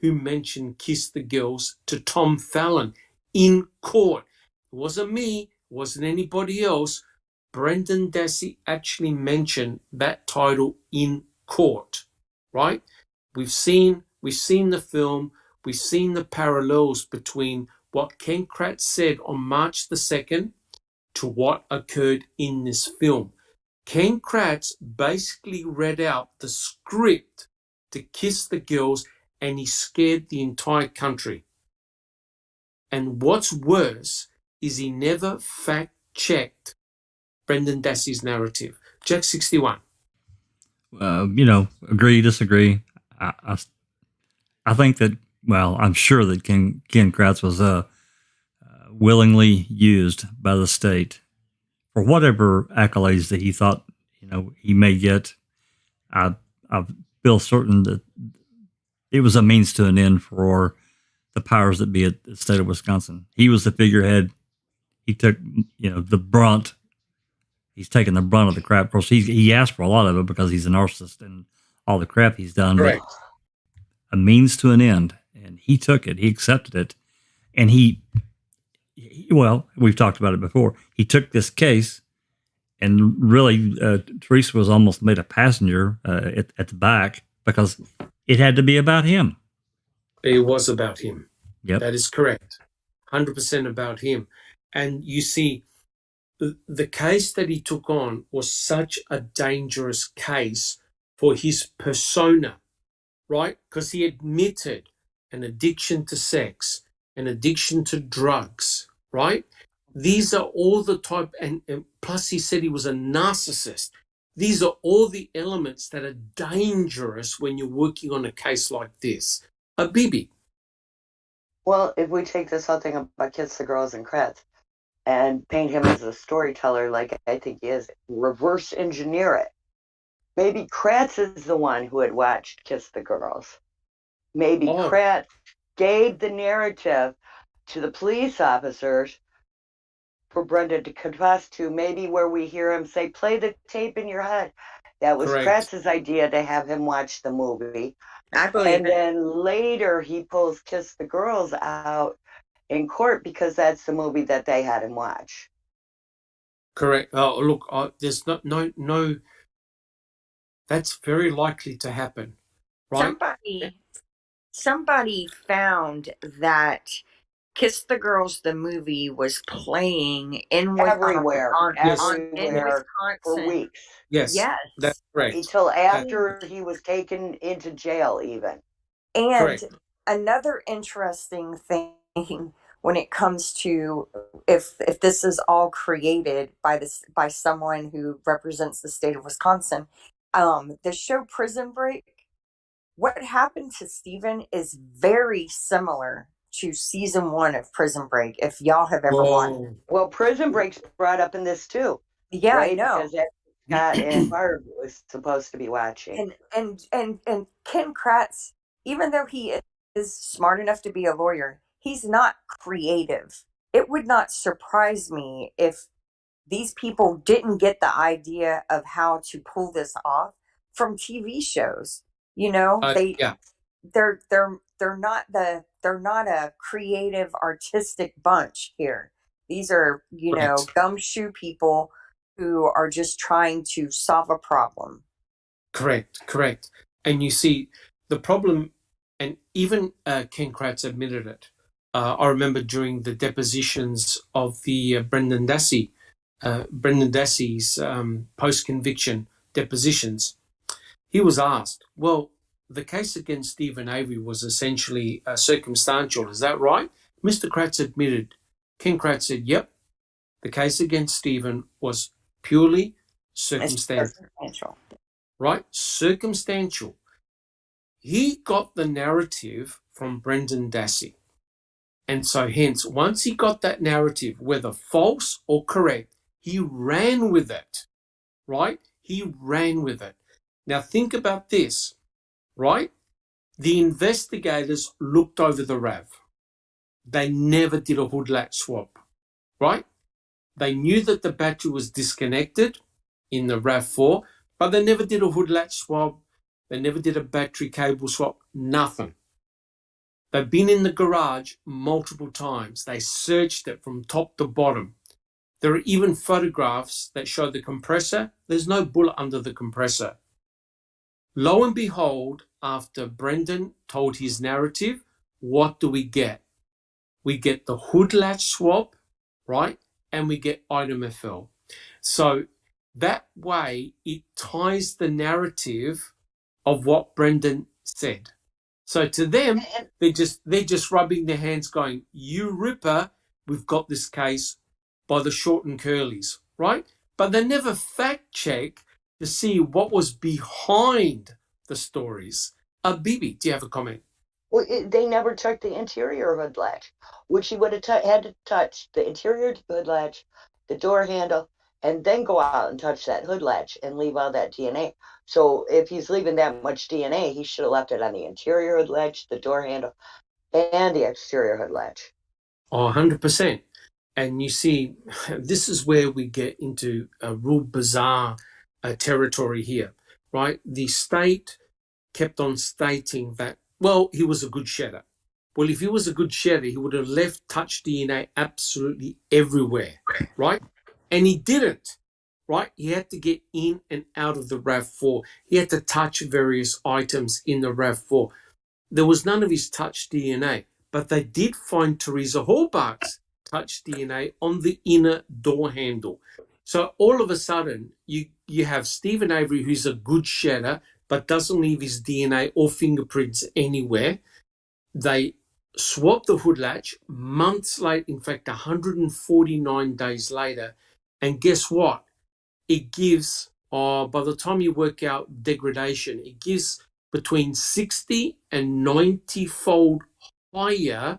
who mentioned Kiss the Girls to Tom Fallon in court. It wasn't me, it wasn't anybody else. Brendan Dassey actually mentioned that title in court, right? We've seen the film, we've seen the parallels between what Ken Kratz said on March the 2nd to what occurred in this film. Ken Kratz basically read out the script to Kiss the Girls, and he scared the entire country. And what's worse is he never fact-checked Brendan Dassey's narrative. Jack 61. Agree, disagree. I think that, well, I'm sure that Ken Kratz was willingly used by the state for whatever accolades that he thought, he may get. I feel certain that it was a means to an end for the powers that be at the state of Wisconsin. He was the figurehead. He took, the brunt. He's taken the brunt of the crap. Of course, he asked for a lot of it because he's a narcissist and all the crap he's done. Correct. But a means to an end, and he took it. He accepted it, and well, we've talked about it before. He took this case, and really, Teresa was almost made a passenger at the back because it had to be about him. It was about him. Yep. That is correct. 100% about him. And you see, the case that he took on was such a dangerous case for his persona, right? Because he admitted an addiction to sex, an addiction to drugs, right? These are all the type, and plus he said he was a narcissist. These are all the elements that are dangerous when you're working on a case like this. Bibi. Well, if we take this whole thing about Kiss the Girls and Kratz and paint him as a storyteller like I think he is, reverse engineer it. Maybe Kratz is the one who had watched Kiss the Girls. Maybe Kratz gave the narrative to the police officers for Brenda to confess to, maybe where we hear him say, play the tape in your head. That was Kratz's idea to have him watch the movie. I believe it. Then later he pulls Kiss the Girls out in court because that's the movie that they had him watch. Correct. Oh, look, there's no. That's very likely to happen, right? Somebody found that Kiss the Girls, the movie, was playing everywhere in Wisconsin for weeks. Yes, that's correct. Until after he was taken into jail, even. And correct. Another interesting thing when it comes to if this is all created by someone who represents the state of Wisconsin, the show Prison Break. What happened to Stephen is very similar to season 1 of Prison Break, if y'all have ever watched it. Well, Prison Break's brought up in this too. Yeah, right? I know. Because Scott and Barb was supposed to be watching. And Ken Kratz, even though he is smart enough to be a lawyer, he's not creative. It would not surprise me if these people didn't get the idea of how to pull this off from TV shows. They're not a creative, artistic bunch here. These are, gumshoe people who are just trying to solve a problem. Correct. And you see, the problem, and even Ken Kratz admitted it. I remember during the depositions of the Brendan Dassey's post-conviction depositions, he was asked, well, the case against Stephen Avery was essentially circumstantial. Is that right? Mr. Kratz admitted. Ken Kratz said, yep, the case against Stephen was purely circumstantial. Right? Circumstantial. He got the narrative from Brendan Dassey. And so hence, once he got that narrative, whether false or correct, he ran with it. Right? He ran with it. Now think about this. Right? The investigators looked over the RAV. They never did a hood latch swab, right? They knew that the battery was disconnected in the RAV4, but they never did a hood latch swab. They never did a battery cable swap, nothing. They've been in the garage multiple times. They searched it from top to bottom. There are even photographs that show the compressor. There's no bullet under the compressor. Lo and behold, after Brendan told his narrative, what do we get? we get the hood latch swab, right? And we get item FL. So that way it ties the narrative of what Brendan said. So to them, And they're just rubbing their hands going, you ripper, we've got this case by the short and curlies, right? But they never fact check to see what was behind the stories. Bibi, do you have a comment? well, they never checked the interior hood latch, which he would have had to touch the interior hood latch, the door handle, and then go out and touch that hood latch and leave all that DNA. So if he's leaving that much DNA, he should have left it on the interior hood latch, the door handle, and the exterior hood latch. Oh, 100%. And you see, this is where we get into a real bizarre territory here, right? The state kept on stating that, well, he was a good shedder. Well, if he was a good shedder, he would have left touch DNA absolutely everywhere, right? And he didn't, right? He had to get in and out of the RAV4. He had to touch various items in the RAV4. There was none of his touch DNA, but they did find Teresa Hallbach's touch DNA on the inner door handle. So all of a sudden, you have Stephen Avery, who's a good shedder, but doesn't leave his DNA or fingerprints anywhere. They swabbed the hood latch months late, in fact, 149 days later. And guess what? It gives, by the time you work out degradation, it gives between 60 and 90-fold higher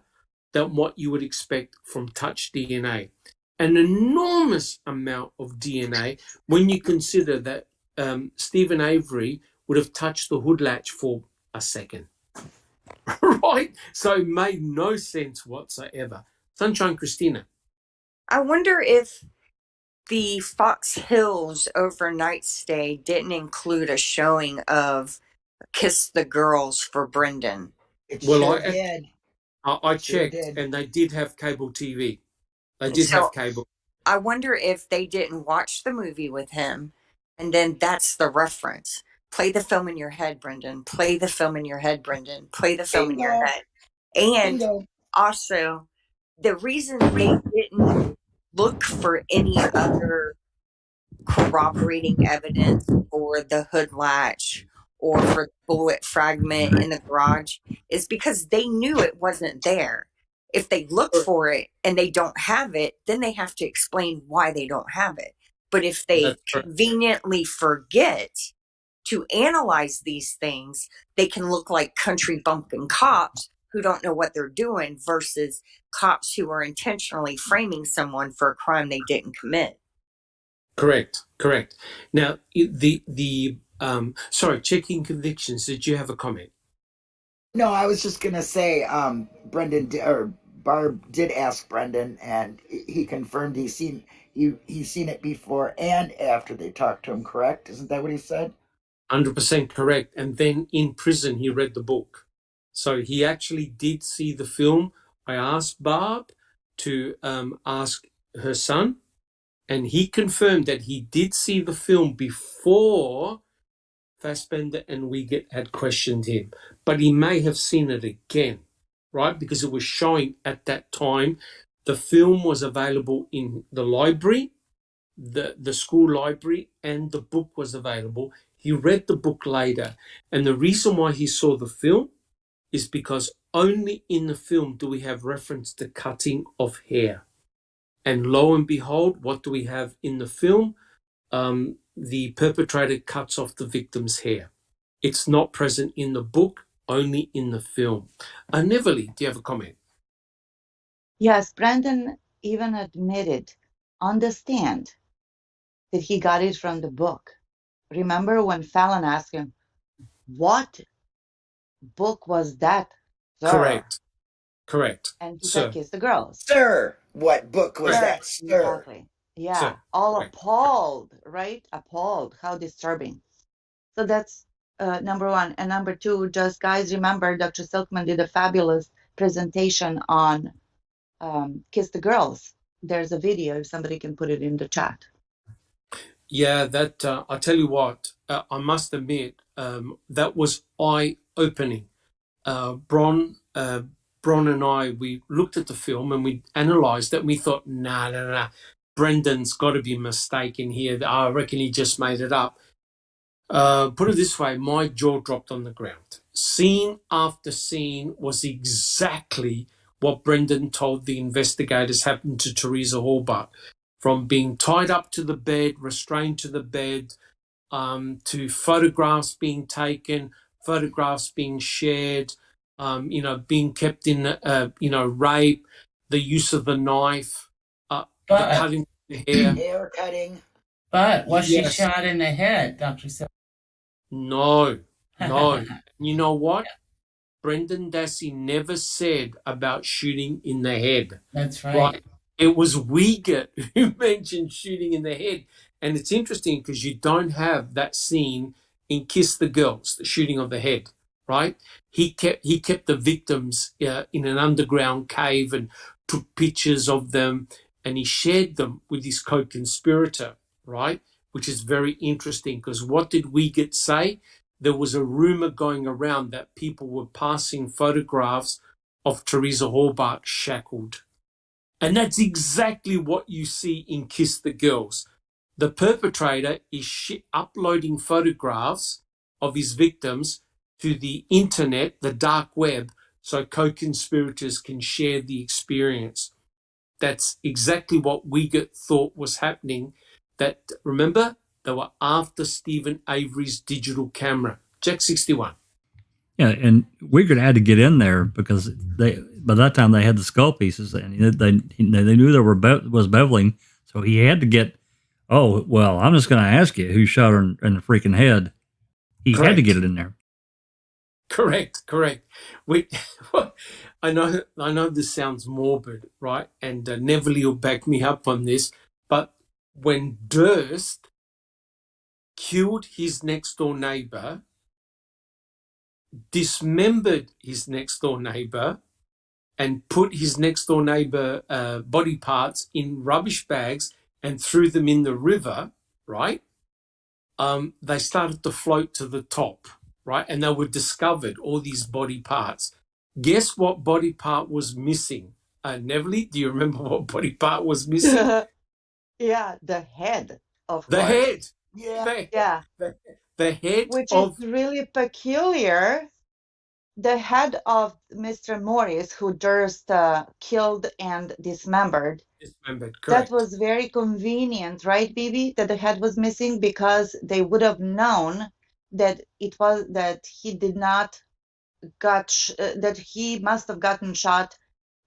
than what you would expect from touch DNA. An enormous amount of DNA when you consider that Stephen Avery would have touched the hood latch for a second. Right? So it made no sense whatsoever. Sunshine Christina. I wonder if the Fox Hills overnight stay didn't include a showing of Kiss the Girls for Brendan. It Well, sure did. I Sure checked, did. and they did have cable TV. They did So have cable. I wonder if they didn't watch the movie with him, and then that's the reference. Play the film in your head, Brendan. Play the film in your head, Brendan. Play the film in your Bingo. head. And Bingo. also, the reason they didn't look for any other corroborating evidence for the hood latch or for the bullet fragment in the garage is because they knew it wasn't there. If they look for it and they don't have it, then they have to explain why they don't have it. But if they That's correct. conveniently forget to analyze these things, they can look like country bumpkin cops who don't know what they're doing versus cops who are intentionally framing someone for a crime they didn't commit. Correct. Now, sorry, checking convictions. Did you have a comment? No, I was just gonna say, or Barb did ask Brendan, and he confirmed he's seen it before and after they talked to him. Correct? Isn't that what he said? 100% correct. And then in prison, he read the book. So he actually did see the film. I asked Barb to ask her son, and he confirmed that he did see the film before Fassbender and Wiegert had questioned him. But he may have seen it again, right? Because it was showing at that time. The film was available in the library, the school library, and the book was available. He read the book later. And the reason why he saw the film is because only in the film do we have reference to cutting of hair. And lo and behold, what do we have in the film? The perpetrator cuts off the victim's hair. It's not present in the book, only in the film. Neverly, do you have a comment? Yes, Brandon even admitted on the stand that he got it from the book. Remember when Fallon asked him, "What book was that, sir?" Correct. And he said, Sir. "Kiss the Girls." Sir, what book was Correct. that, sir? Exactly. Yeah, Sir. all Correct. appalled, right? Appalled. How disturbing. So that's number one. And number two, just guys, remember Dr. Silkman did a fabulous presentation on Kiss the Girls. There's a video, if somebody can put it in the chat. Yeah, that I tell you what, I must admit, that was eye-opening. Bron Bron and I, we looked at the film and we analysed it and we thought, nah. Brendan's got to be mistaken here. I reckon he just made it up. Put it this way, my jaw dropped on the ground. Scene after scene was exactly what Brendan told the investigators happened to Teresa Halbach, from being tied up to the bed, restrained to the bed, to photographs being taken, photographs being shared, being kept in, rape, the use of the knife, the cutting of the hair. Hair cutting. But was she Yes. shot in the head, Dr. Silkman? No. You know what? Brendan Dassey never said about shooting in the head. That's right. Right. It was Wiegert who mentioned shooting in the head. And it's interesting because you don't have that scene in Kiss the Girls, the shooting of the head, right? He kept the victims in an underground cave and took pictures of them, and he shared them with his co-conspirator, right? Which is very interesting because what did Wiegert say? There was a rumor going around that people were passing photographs of Teresa Halbach shackled. And that's exactly what you see in Kiss the Girls. The perpetrator is uploading photographs of his victims to the internet, the dark web, so co-conspirators can share the experience. That's exactly what Wiegert thought was happening. That, remember, they were after Stephen Avery's digital camera, Jack 61. Yeah, and Wiegert had to get in there because by that time they had the skull pieces, and they knew there was beveling, so he had to get. Oh well, I'm just going to ask you who shot her in the freaking head. He Correct. had to get it in there. Correct. I know this sounds morbid, right? And Neville will back me up on this, but when Durst killed his next door neighbor, dismembered his next door neighbor, and put his next door neighbor body parts in rubbish bags and threw them in the river, right? They started to float to the top, right? And they were discovered, all these body parts. Guess what body part was missing? Neville, do you remember what body part was missing? Yeah, the head, of The course. head. Yeah. The head Which of... is really peculiar. The head of Mr. Morris, who Durst killed and dismembered. Dismembered, That correct. was very convenient, right, Bibi? That the head was missing because they would have known that he did not that he must have gotten shot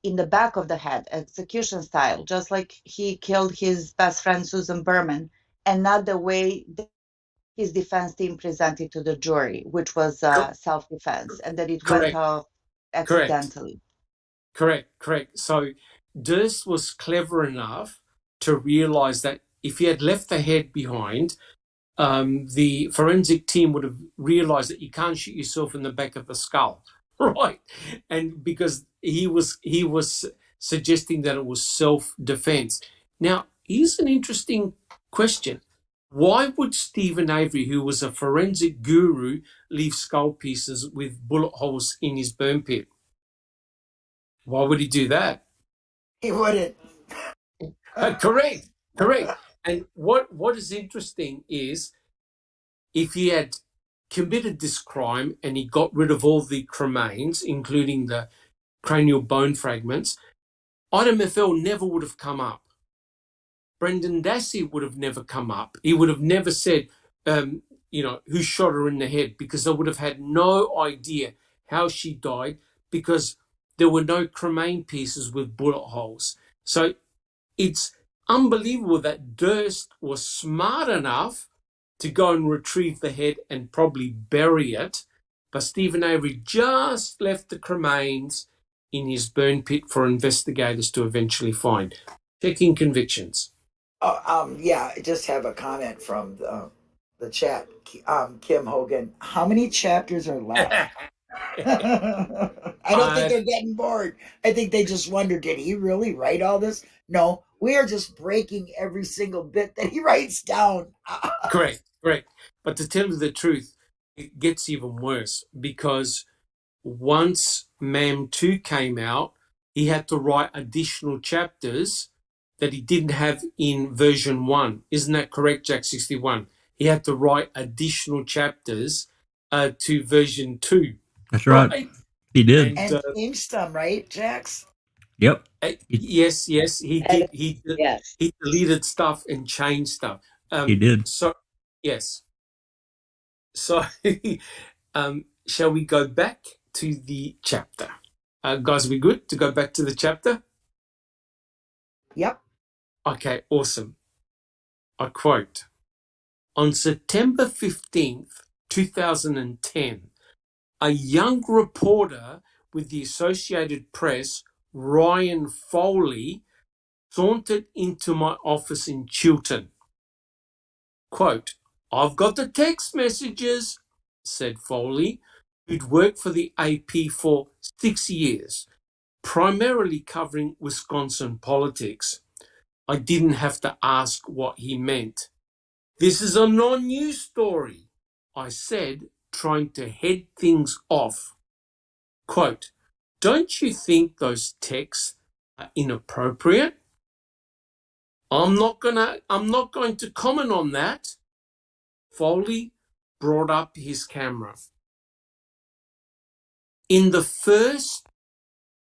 in the back of the head, execution style, just like he killed his best friend Susan Berman, and not the way that his defense team presented to the jury, which was self-defense, and that it went off accidentally. Correct. So Durst was clever enough to realize that if he had left the head behind, the forensic team would have realized that you can't shoot yourself in the back of the skull, right? And because he was suggesting that it was self-defense. Now, here's an interesting question. Why would Stephen Avery, who was a forensic guru, leave skull pieces with bullet holes in his burn pit? Why would he do that? He wouldn't. Correct. And what is interesting is if he had committed this crime and he got rid of all the cremains, including the cranial bone fragments, Item FL never would have come up. Brendan Dassey would have never come up. He would have never said, who shot her in the head, because they would have had no idea how she died because there were no cremain pieces with bullet holes. So it's unbelievable that Durst was smart enough to go and retrieve the head and probably bury it, but Stephen Avery just left the cremains in his burn pit for investigators to eventually find. Checking convictions. I just have a comment from the chat. Kim Hogan, how many chapters are left? I don't think they're getting bored. I think they just wonder, did he really write all this? No, we are just breaking every single bit that he writes down. Correct. But to tell you the truth, it gets even worse because once Ma'am 2 came out, he had to write additional chapters that he didn't have in version 1. Isn't that correct, Jack 61? He had to write additional chapters to version 2. That's right. He did. And And changed some, right, Jax? Yep. yes, he did. Yes. He deleted stuff and changed stuff. He did. So, yes. So, shall we go back to the chapter? Guys, are we good to go back to the chapter? Yep. Okay, awesome. I quote, on September 15th, 2010, a young reporter with the Associated Press, Ryan Foley, sauntered into my office in Chilton. Quote, I've got the text messages, said Foley, who'd worked for the AP for 6 years, primarily covering Wisconsin politics. I didn't have to ask what he meant. This is a non-news story, I said, trying to head things off. Quote, don't you think those texts are inappropriate? I'm not going to comment on that. Foley brought up his camera. In the first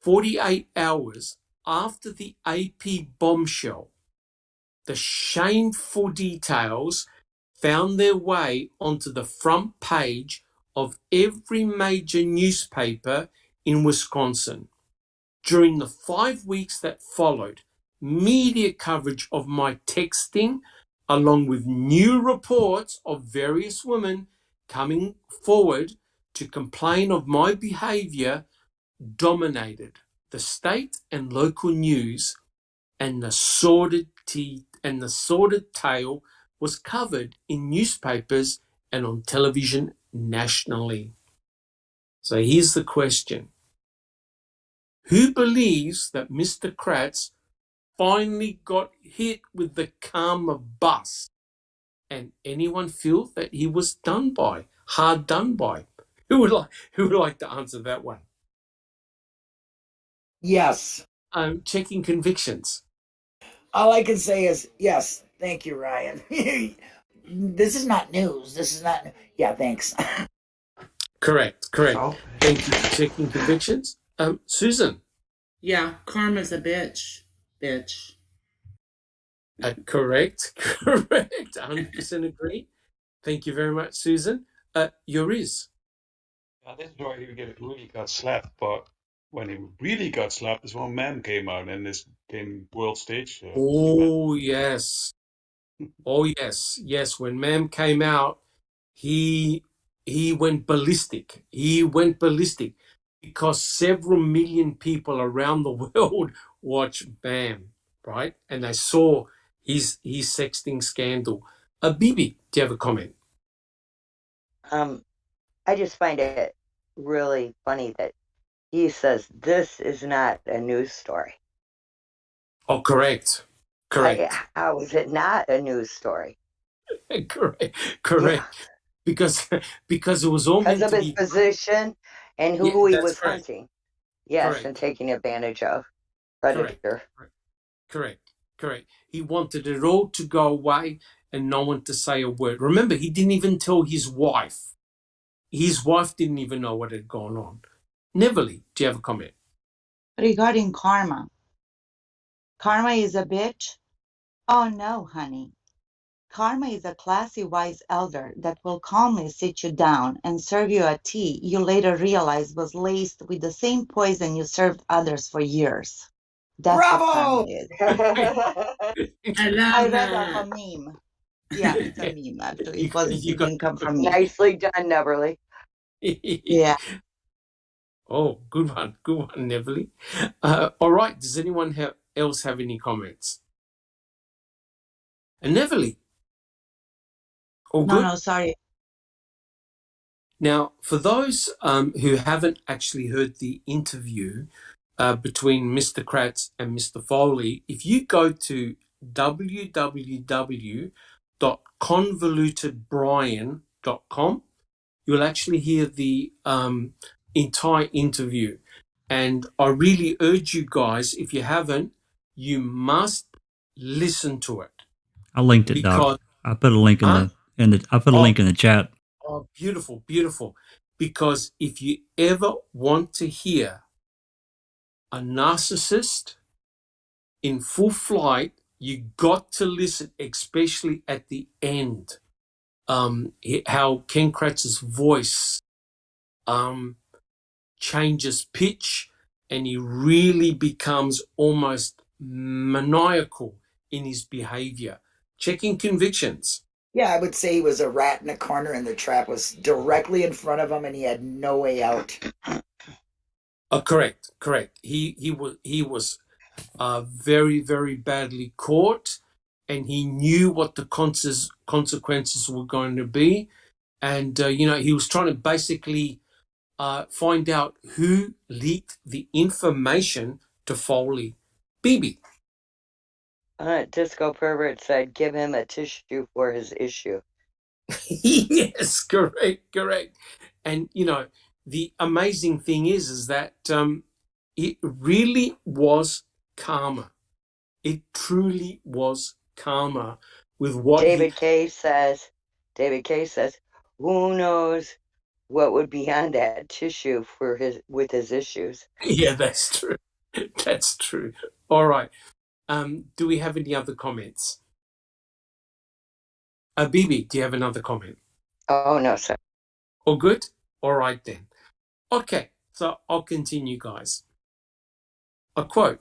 48 hours after the AP bombshell, the shameful details found their way onto the front page of every major newspaper in Wisconsin. During the 5 weeks that followed, media coverage of my texting, along with new reports of various women coming forward to complain of my behavior, dominated the state and local news, and the sordid tale was covered in newspapers and on television nationally. So here's the question. Who believes that Mr. Kratz finally got hit with the karma bus? And anyone feel that he was hard done by? Who would like to answer that one? Yes. Checking convictions. All I can say is yes. Thank you, Ryan. This is not news. This is not. Yeah, thanks. Correct. So, Thank you for checking convictions. Susan. yeah, karma's a bitch. Bitch. Correct. 100% agree. Thank you very much, Susan. Yours. Yeah, this is where he really got slapped, but when he really got slapped is when Mem came out and this came world stage event. Oh, yes. Oh, yes. Yes, when Ma'am came out, he went ballistic. He went ballistic because several million people around the world watch Ma'am, right? And they saw his sexting scandal. Bibi, do you have a comment? I just find it really funny that he says this is not a news story. Oh, correct. How is it not a news story? Correct. Yeah. Because it was all Because meant of to his be. position and Yeah, who he that's was correct. hunting. Yes, Correct. and taking advantage of. Predator. Correct. He wanted it all to go away and no one to say a word. Remember, he didn't even tell his wife. His wife didn't even know what had gone on. Neverly, do you have a comment? Regarding karma. Karma is a bitch? Oh no, honey. Karma is a classy, wise elder that will calmly sit you down and serve you a tea you later realize was laced with the same poison you served others for years. That's what karma Bravo! is. I I love read off a that. meme. Yeah, it's a meme actually. You It got didn't come from me. Nicely done, Neverly. Yeah. Oh, good one, Neverly. All right, does anyone else have any comments? And Neverly, all good? No, sorry. Now, for those who haven't actually heard the interview between Mr. Kratz and Mr. Foley, if you go to www.convolutedbrian.com, you'll actually hear the entire interview. And I really urge you guys, if you haven't, you must listen to it. I linked it, Doc. Because, I put a link in huh? the link in the chat. Oh, beautiful, beautiful. Because if you ever want to hear a narcissist in full flight, you got to listen, especially at the end. How Ken Kratz's voice changes pitch, and he really becomes almost maniacal in his behavior. Checking convictions. Yeah, I would say he was a rat in a corner and the trap was directly in front of him and he had no way out. Correct. He was very, very badly caught, and he knew what the consequences were going to be. And, he was trying to basically find out who leaked the information to Foley. BB. Disco Pervert said, give him a tissue for his issue. Yes, correct. And, the amazing thing is that it really was karma. It truly was karma with what David K says, who knows what would be on that tissue with his issues. Yeah, that's true. That's true. All right. Do we have any other comments? Bibi, do you have another comment? Oh, no, sir. All good? All right then. Okay, so I'll continue, guys. A quote.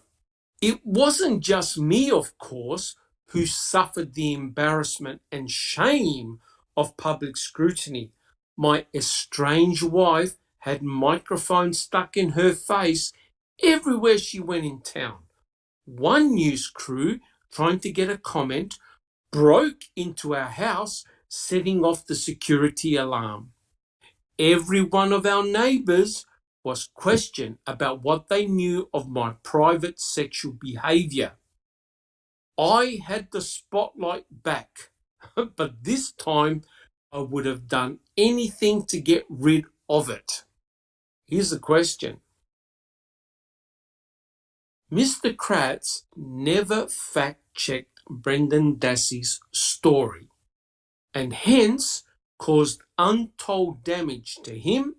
It wasn't just me, of course, who suffered the embarrassment and shame of public scrutiny. My estranged wife had microphones stuck in her face everywhere she went in town. One news crew, trying to get a comment, broke into our house, setting off the security alarm. Every one of our neighbours was questioned about what they knew of my private sexual behaviour. I had the spotlight back, but this time I would have done anything to get rid of it. Here's the question. Mr. Kratz never fact-checked Brendan Dassey's story, and hence caused untold damage to him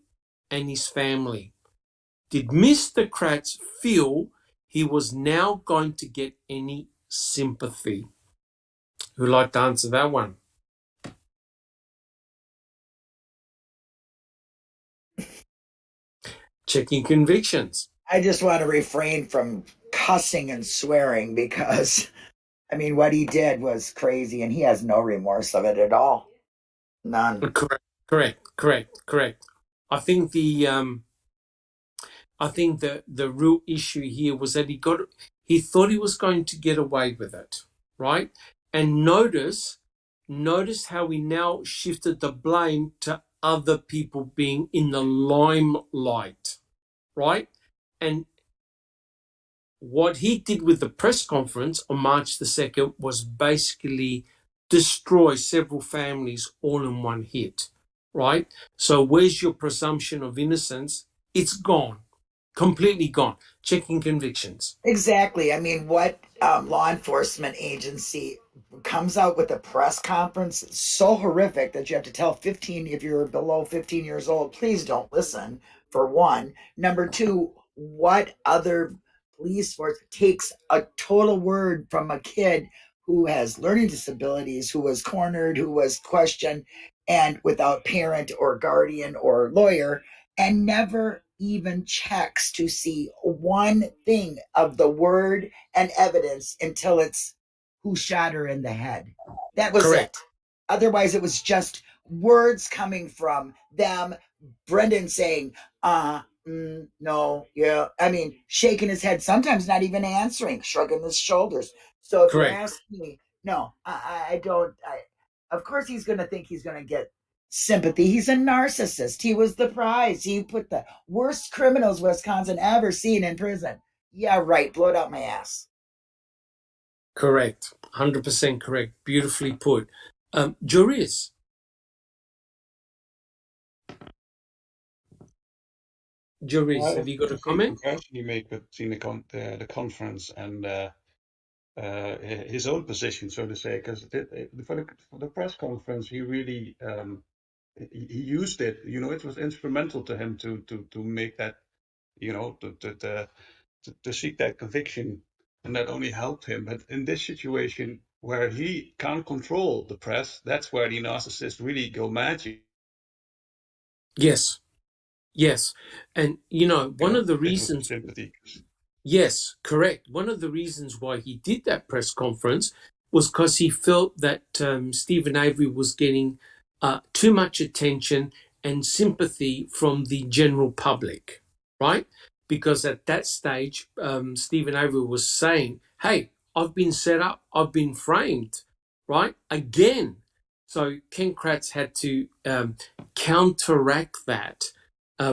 and his family. Did Mr. Kratz feel he was now going to get any sympathy? Who'd like to answer that one? Checking convictions. I just want to refrain from cussing and swearing because, I mean, what he did was crazy and he has no remorse of it at all. None. Correct. I think the real issue here was that he thought he was going to get away with it, right? And notice how he now shifted the blame to other people being in the limelight, right? And what he did with the press conference on March the 2nd was basically destroy several families all in one hit, right? So where's your presumption of innocence? It's gone, completely gone. Checking convictions. Exactly. I mean, what law enforcement agency comes out with a press conference so horrific that you have to tell 15, if you're below 15 years old, please don't listen, for one. Number two, what other police force takes a total word from a kid who has learning disabilities, who was cornered, who was questioned, and without parent or guardian or lawyer, and never even checks to see one thing of the word and evidence until it's who shot her in the head. That was Correct. it. Otherwise, it was just words coming from them. Brendan saying, no, yeah. I mean, shaking his head, sometimes not even answering, shrugging his shoulders. So if you're Correct. asking me, no, I don't. Of course, he's going to think he's going to get sympathy. He's a narcissist. He was the prize. He put the worst criminals Wisconsin ever seen in prison. Yeah, right. Blow it out my ass. Correct. 100% correct. Beautifully put. Juries. Juries, Well, have you got a I think the comment? comparison you make between the conference and his own position, so to say, because for the press conference, he really he used it. You know, it was instrumental to him to make that, you know, to seek that conviction, and that only helped him. But in this situation where he can't control the press, that's where the narcissists really go mad. Yes, yes. And, You one know, of the it was reasons, sympathy. yes, correct. One of the reasons why he did that press conference was because he felt that Stephen Avery was getting too much attention and sympathy from the general public, right? Because at that stage, Stephen Avery was saying, hey, I've been set up, I've been framed, right? Again. So Ken Kratz had to counteract that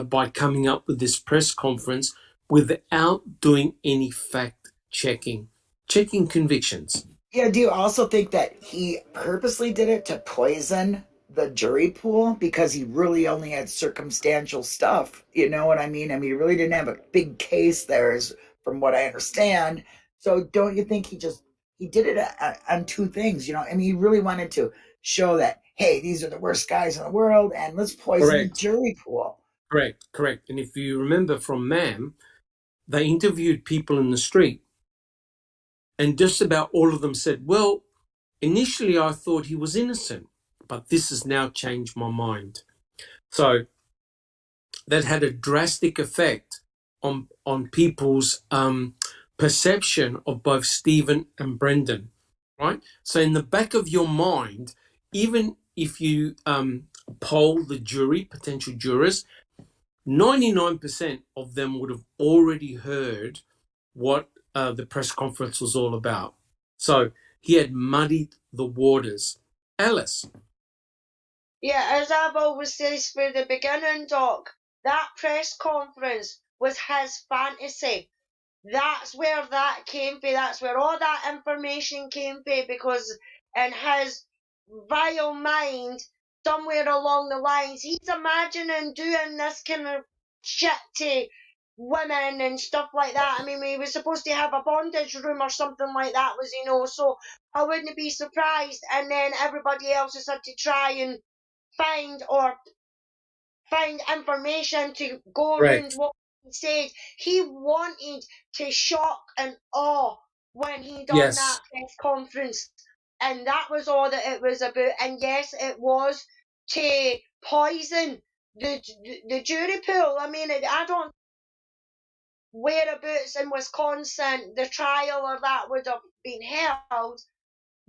by coming up with this press conference without doing any fact checking convictions. Yeah, do you also think that he purposely did it to poison the jury pool because he really only had circumstantial stuff? You know what I mean? I mean, he really didn't have a big case there, is from what I understand. So don't you think he did it on two things? You know, I mean, he really wanted to show that, hey, these are the worst guys in the world, and let's poison the Correct, jury pool. correct. And if you remember from MAM, they interviewed people in the street, and just about all of them said, well, initially I thought he was innocent, but this has now changed my mind. So that had a drastic effect on people's perception of both Stephen and Brendan, right? So in the back of your mind, even if you poll the jury, potential jurors, 99% of them would have already heard what the press conference was all about. So he had muddied the waters. Alice. Yeah, as I've always said from the beginning, Doc, that press conference was his fantasy. That's where that came from. That's where all that information came from, because in his vile mind, somewhere along the lines, he's imagining doing this kind of shit to women and stuff like that. I mean, he was supposed to have a bondage room or something like that, was, so I wouldn't be surprised. And then everybody else has had to try and find information to go around Correct. what he said. He wanted to shock and awe when he done that Yes. press conference, and that was all that it was about. And yes, it was to poison the jury pool. I mean, I don't whereabouts in Wisconsin the trial or that would have been held.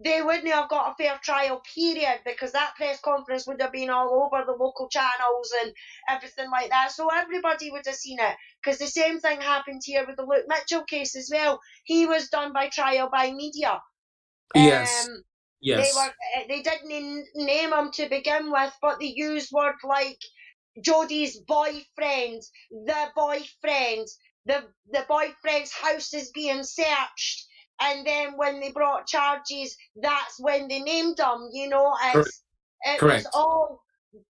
They wouldn't have got a fair trial, period, because that press conference would have been all over the local channels and everything like that. So everybody would have seen it. Because the same thing happened here with the Luke Mitchell case as well. He was done by trial by media. Yes. They Yes. were they didn't name him to begin with, but they used words like Jodie's boyfriend, the boyfriend's house is being searched, and then when they brought charges, that's when they named him. It was Correct. all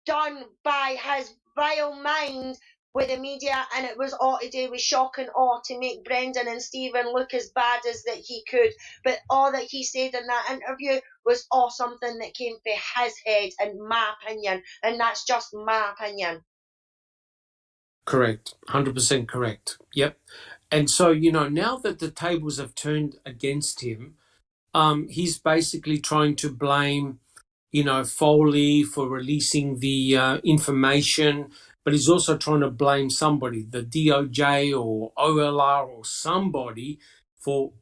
done by his vile mind with the media, and it was all to do with shock and awe to make Brendan and Stephen look as bad as that he could. But all that he said in that interview was all something that came from his head, in my opinion, and that's just my opinion. Correct. 100% correct. Yep. And so, now that the tables have turned against him, he's basically trying to blame, Foley for releasing the information, but he's also trying to blame somebody, the DOJ or OLR or somebody, for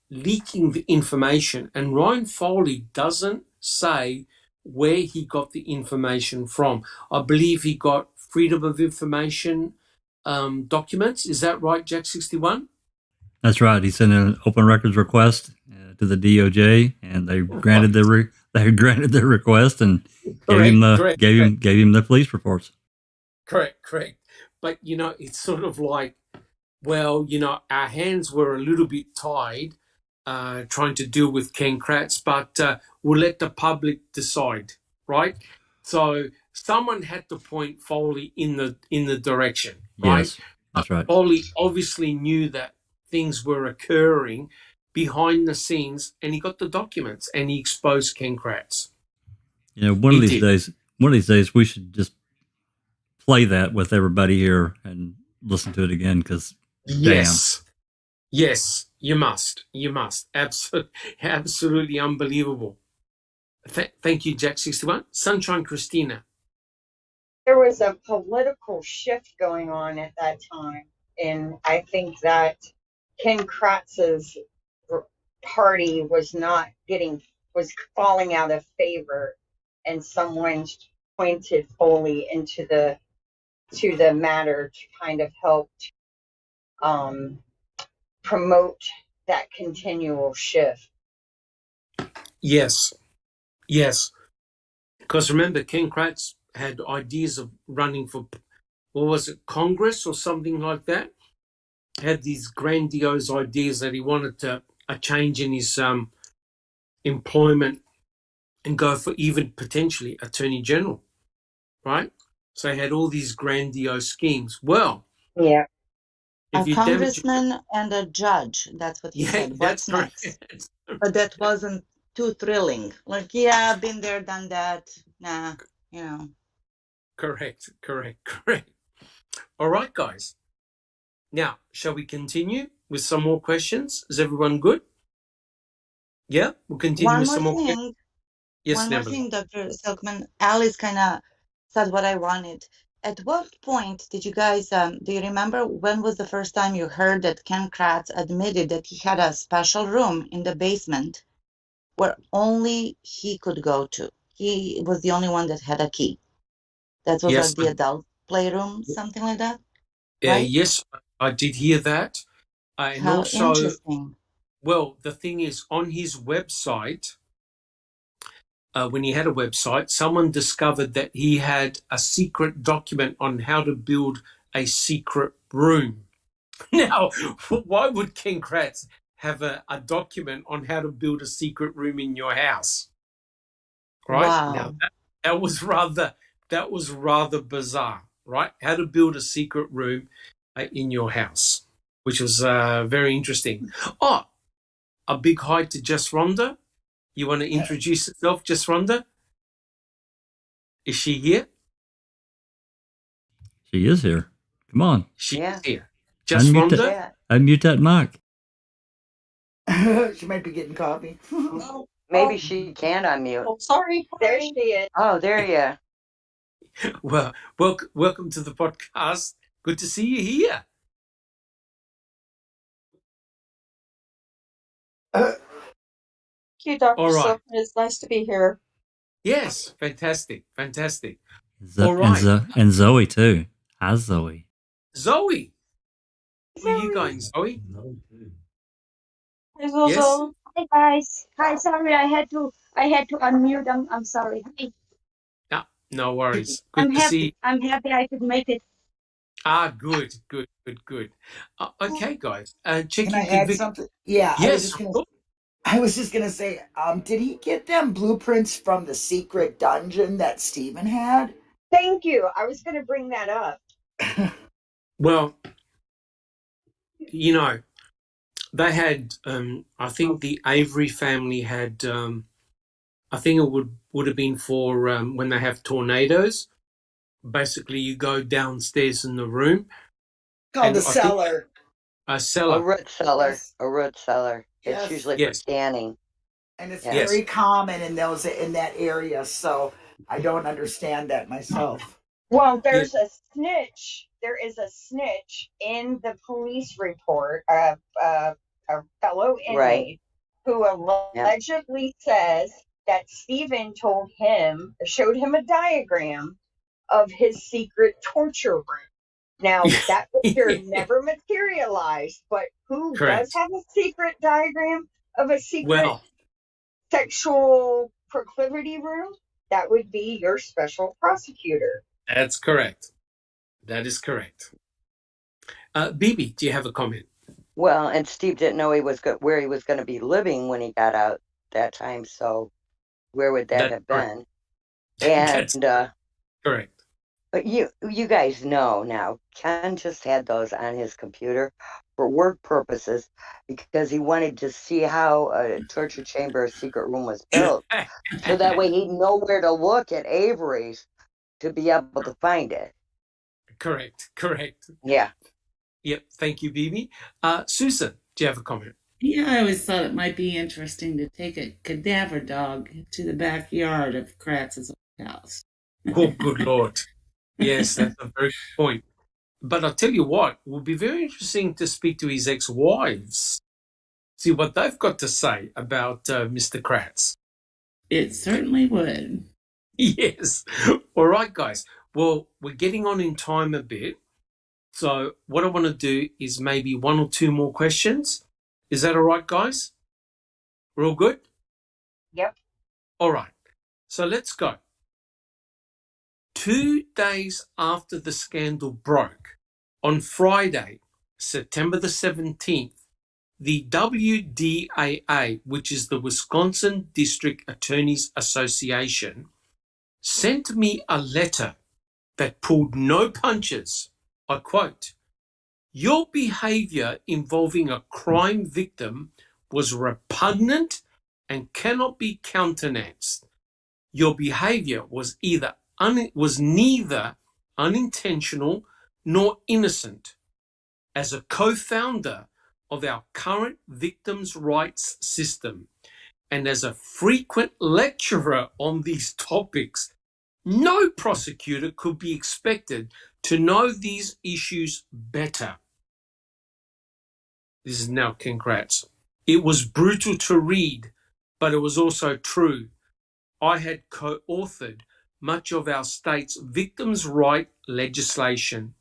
leaking the information. And Ryan Foley doesn't say where he got the information from. I believe he got Freedom of Information documents. Is that right, Jack 61? That's right. He sent an open records request to the DOJ, and they granted Right. they granted the request and Correct. gave him the police reports. Correct. But it's sort of like, well, our hands were a little bit tied trying to deal with Ken Kratz, but we'll let the public decide, right? So someone had to point Foley in the direction, right? Yes, that's right. Foley obviously knew that things were occurring behind the scenes, and he got the documents and he exposed Ken Kratz. You know, one He of these did. days, we should just play that with everybody here and listen to it again, because Yes. Yes, you must. You must. Absolutely unbelievable. Thank you, Jack61. Sunshine Christina. There was a political shift going on at that time, and I think that Ken Kratz's party was falling out of favor, and someone pointed Foley into the matter to kind of help promote that continual shift. Yes. Yes. Because remember, Ken Kratz had ideas of running for, what was it, Congress or something like that? Had these grandiose ideas that he wanted a change in his employment and go for even potentially Attorney General, right? So he had all these grandiose schemes. Well, Yeah. if A you damage, congressman and a judge. That's what he yeah, said. that's What's correct. next? But that wasn't too thrilling. Like, yeah, been there, done that. Nah, you know. Correct. All right, guys. Now, shall we continue with some more questions? Is everyone good? Yeah, we'll continue One with more some more questions. thing. Yes, One more Neville. thing, Dr. Silkman. Alice kind of said what I wanted. At what point did you guys, do you remember when was the first time you heard that Ken Kratz admitted that he had a special room in the basement where only he could go to? He was the only one that had a key. That was Yes, like the adult playroom, something like that, right? yes, I did hear that. And How also, interesting. well, the thing is, on his website, when he had a website, someone discovered that he had a secret document on how to build a secret room. Now, why would Ken Kratz have a document on how to build a secret room in your house? Right now, Wow. that was rather bizarre, right? How to build a secret room in your house, which was very interesting. Oh, a big hi to Just Rhonda. You want to introduce yourself, Just Rhonda? Is she here? She is here. Come on. She Yeah, is here. Just Unmute in that. Rhonda? chat. Unmute that mic. She might be getting coffee. Maybe she can unmute. Sorry. There she is. Oh, there you. Well, welcome to the podcast. Good to see you here. Thank you, Dr. All right. Silkman. It's nice to be here. Yes, fantastic. All right. And Zoe too. Hi, Zoe. Zoe. Where are you going, Zoe? Hi, Zozo. Yes? Hi guys. Hi, sorry, I had to unmute. I'm sorry. Hi. No worries. Good I'm to see you. happy I could make it. Good. Okay, guys. Can Checking I add something? Yeah, Yes. I was just gonna say, did he get them blueprints from the secret dungeon that Stephen had? Thank you. I was going to bring that up. Well, you know, they had, I think the Avery family had, I think it would have been for when they have tornadoes. Basically, you go downstairs in the room. Called the cellar. A cellar. A root cellar. Yes. A root cellar. Yes. It's usually for canning. And it's Yes. very common in that area, so I don't understand that myself. Well, there's a snitch. There is a snitch in the police report, a fellow inmate who allegedly says that Stephen showed him a diagram of his secret torture room. Now, that picture never materialized, but who does have a secret diagram of a secret sexual proclivity room? That would be your special prosecutor. That's correct. That is correct. Bibi, do you have a comment? Well, and Steve didn't know where he was going to be living when he got out that time, so where would that have been? And Correct. But you guys know now, Ken just had those on his computer for work purposes because he wanted to see how a torture chamber secret room was built. So that way he'd know where to look at Avery's to be able to find it. Correct. Yeah. Yep. Thank you, Bibi. Susan, do you have a comment? Yeah, I always thought it might be interesting to take a cadaver dog to the backyard of Kratz's house. Oh, good Lord. Yes, that's a very good point. But I'll tell you what, it would be very interesting to speak to his ex-wives, see what they've got to say about Mr. Kratz. It certainly would. Yes. All right, guys. Well, we're getting on in time a bit. So what I want to do is maybe one or two more questions. Is that all right, guys? We're all good? Yep. All right. So let's go. 2 days after the scandal broke, on Friday, September the 17th, the WDAA, which is the Wisconsin District Attorneys Association, sent me a letter that pulled no punches. I quote, "Your behavior involving a crime victim was repugnant and cannot be countenanced. Your behavior was neither unintentional nor innocent. As a co-founder of our current victims' rights system and as a frequent lecturer on these topics, no prosecutor could be expected to know these issues better." This is now congrats. "It was brutal to read, but it was also true. I had co-authored much of our state's victims' right legislation.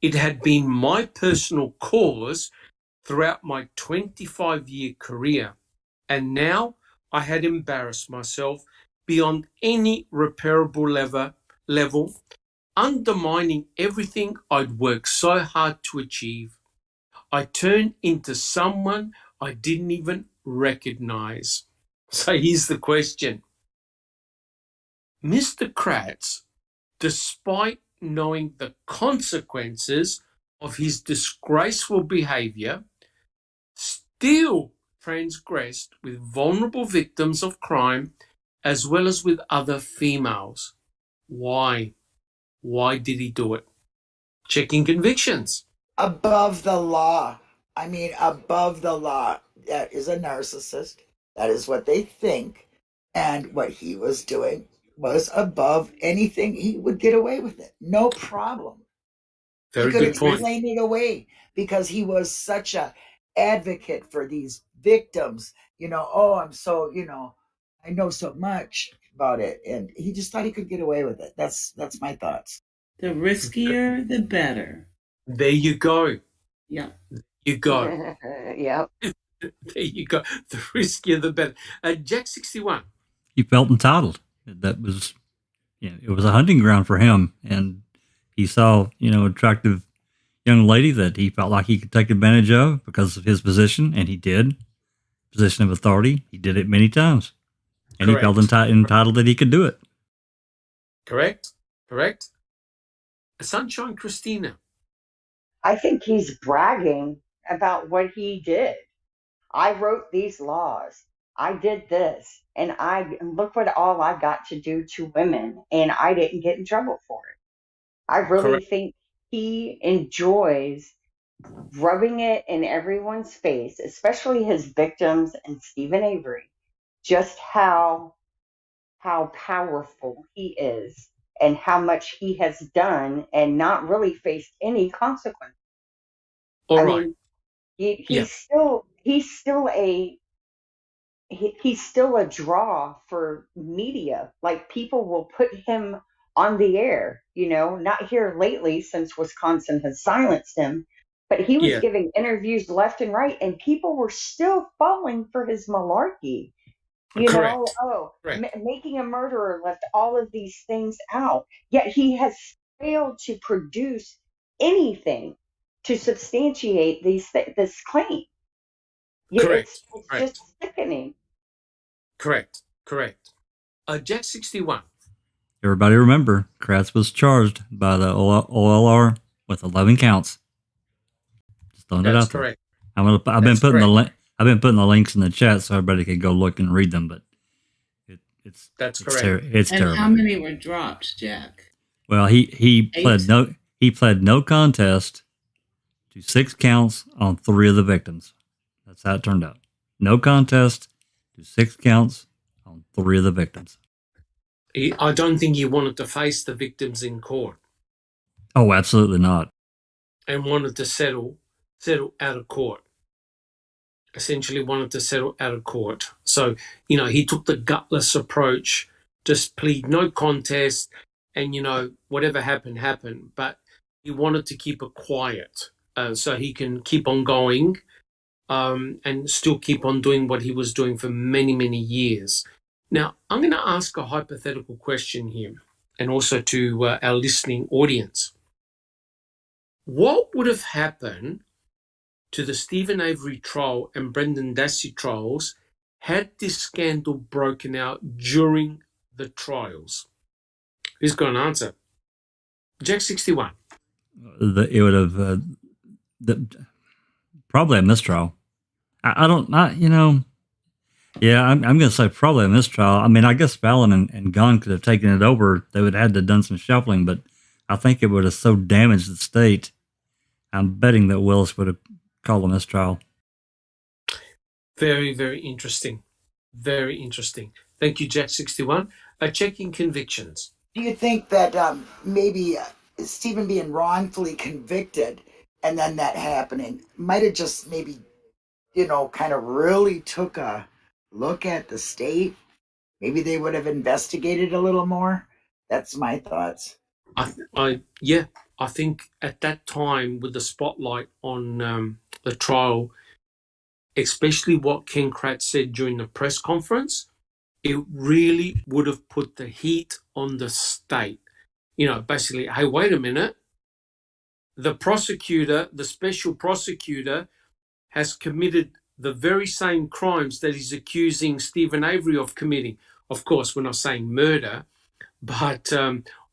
It had been my personal cause throughout my 25-year career, and now I had embarrassed myself beyond any repairable level, undermining everything I'd worked so hard to achieve. I turned into someone I didn't even recognize." So here's the question. Mr. Kratz, despite knowing the consequences of his disgraceful behavior, still transgressed with vulnerable victims of crime as well as with other females. Why? Why did he do it? Checking convictions. Above the law. I mean, above the law. That is a narcissist. That is what they think. And what he was doing was above anything. He would get away with it. No problem. He Very could good point. explain it away because he was such a advocate for these victims. Oh, I'm so, I know so much about it. And he just thought he could get away with it. That's my thoughts. The riskier, the better. There you go. Yeah. You go. Yep. There you go. The riskier, the better. Jack 61. He felt entitled. That was, it was a hunting ground for him. And he saw, attractive young lady that he felt like he could take advantage of because of his position. And he did. Position of authority. He did it many times. And Correct. He felt entitled that he could do it. Correct. Sunshine Christina. I think he's bragging about what he did. I wrote these laws. I did this. And look what all I got to do to women. And I didn't get in trouble for it. I really think he enjoys rubbing it in everyone's face, especially his victims and Stephen Avery, just how powerful he is and how much he has done and not really faced any consequence. All right. mean, he's still a draw for media. Like, people will put him on the air, not here lately since Wisconsin has silenced him, but he was giving interviews left and right and people were still falling for his malarkey. Correct. Making a Murderer left all of these things out, yet he has failed to produce anything to substantiate this claim. Correct. It's just sickening. Correct. Jack 61. Everybody remember, Kratz was charged by the OLR with 11 counts. Just throwing it That's out there. correct. I've been putting the links in the chat so everybody can go look and read them. But it's correct. It's and terrible. How many were dropped, Jack? Well, he pled no contest to 6 counts on 3 of the victims. That's how it turned out. No contest to 6 counts on 3 of the victims. I don't think he wanted to face the victims in court. Oh, absolutely not. And wanted to settle out of court. Essentially wanted to settle out of court. So, he took the gutless approach, just plead no contest, and, whatever happened, happened. But he wanted to keep it quiet so he can keep on going and still keep on doing what he was doing for many, many years. Now, I'm going to ask a hypothetical question here, and also to our listening audience. What would have happened to the Stephen Avery trial and Brendan Dassey trials had this scandal broken out during the trials? Who's got an answer? Jack 61. It would have probably a mistrial. Yeah, I'm going to say probably a mistrial. I mean, I guess Fallon and Gunn could have taken it over. They would have had to have done some shuffling, but I think it would have so damaged the state. I'm betting that Willis would have called a mistrial. Very, very interesting. Very interesting. Thank you, Jack 61. Checking convictions. Do you think that maybe Stephen being wrongfully convicted and then that happening might have just maybe, kind of really took a look at the state? Maybe they would have investigated a little more. That's my thoughts. I think at that time, with the spotlight on the trial, especially what Ken Kratz said during the press conference, it really would have put the heat on the state. Basically, hey, wait a minute. The special prosecutor, has committed the very same crimes that he's accusing Stephen Avery of committing. Of course, we're not saying murder, but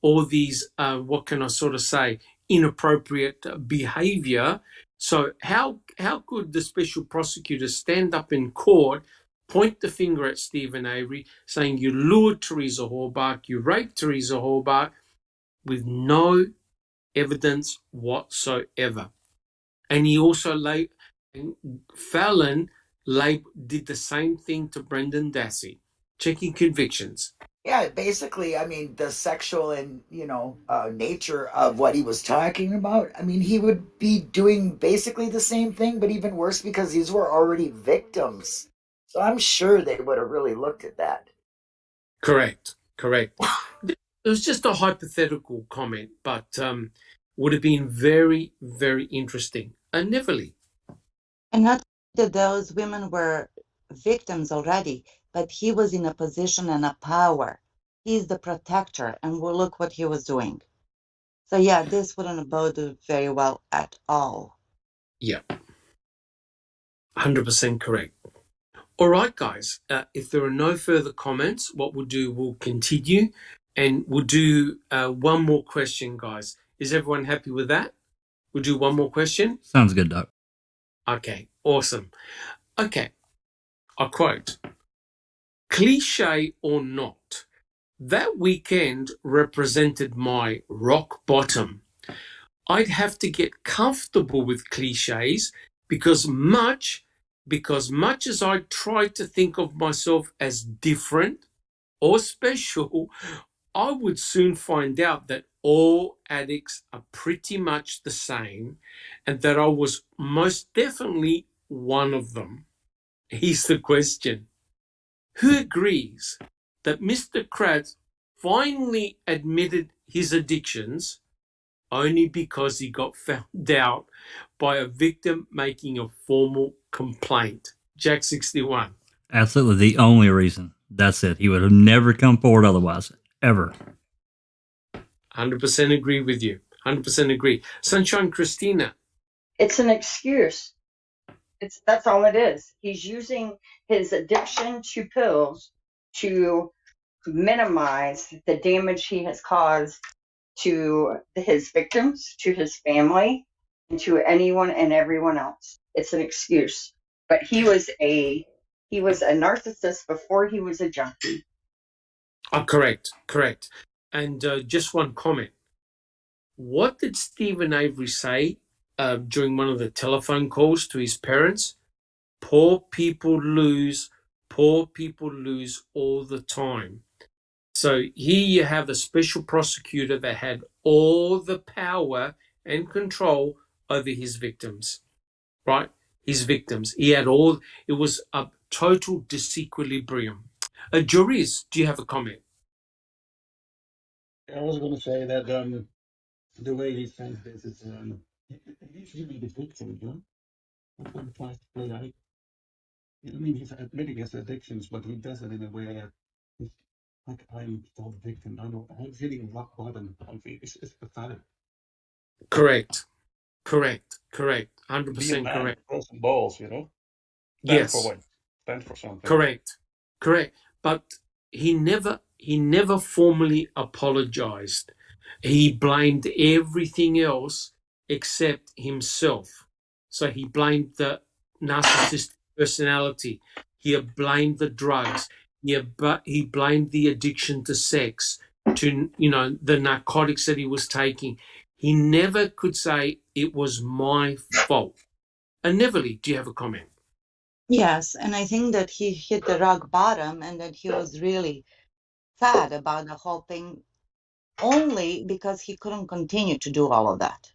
all these, what can I sort of say, inappropriate behavior. So how could the special prosecutor stand up in court, point the finger at Stephen Avery, saying you lured Teresa Halbach, you raped Teresa Halbach, with no evidence whatsoever? And he also Fallon did the same thing to Brendan Dassey, checking convictions. Yeah, basically, I mean, the sexual and, nature of what he was talking about. I mean, he would be doing basically the same thing, but even worse because these were already victims. So I'm sure they would have really looked at that. Correct. It was just a hypothetical comment, but would have been very, very interesting. Neverly. And not that those women were victims already, but he was in a position and a power. He's the protector, and look what he was doing. So yeah, this wouldn't bode very well at all. Yeah. 100% correct. All right, guys, if there are no further comments, what we'll do, we'll continue, and we'll do one more question, guys. Is everyone happy with that? We'll do one more question. Sounds good, Doc. Okay, awesome. Okay, I quote, "Cliche or not, that weekend represented my rock bottom. I'd have to get comfortable with cliches because much as I tried to think of myself as different or special, I would soon find out that all addicts are pretty much the same and that I was most definitely one of them." Here's the question. Who agrees that Mr. Kratz finally admitted his addictions only because he got found out by a victim making a formal complaint? Jack 61. Absolutely the only reason. That's it. He would have never come forward otherwise. Ever. 100% agree with you. 100% agree. Sunshine Christina. It's an excuse. That's all it is. He's using his addiction to pills to minimize the damage he has caused to his victims, to his family, and to anyone and everyone else. It's an excuse. But he was a narcissist before he was a junkie. Correct. And just one comment. What did Stephen Avery say during one of the telephone calls to his parents? Poor people lose all the time. So here you have a special prosecutor that had all the power and control over his victims, right? His victims. He had all, it was a total disequilibrium. Joris, do you have a comment? I was going to say that the way he says this is he's really the victim, you know. When he tries to play like, I mean, he's admitting his addictions, but he does it in a way that he's like, I'm still the victim. I know I'm feeling rock bottom. It's pathetic. Correct. 100% Be a man, correct. throw some balls, you know. Yes. Stand for something. Correct. But he never formally apologized. He blamed everything else except himself. So he blamed the narcissistic personality. He blamed the drugs. He blamed the addiction to sex, to the narcotics that he was taking. He never could say it was my fault. And Neverly, do you have a comment? Yes, and I think that he hit the rock bottom and that he was really sad about the whole thing only because he couldn't continue to do all of that.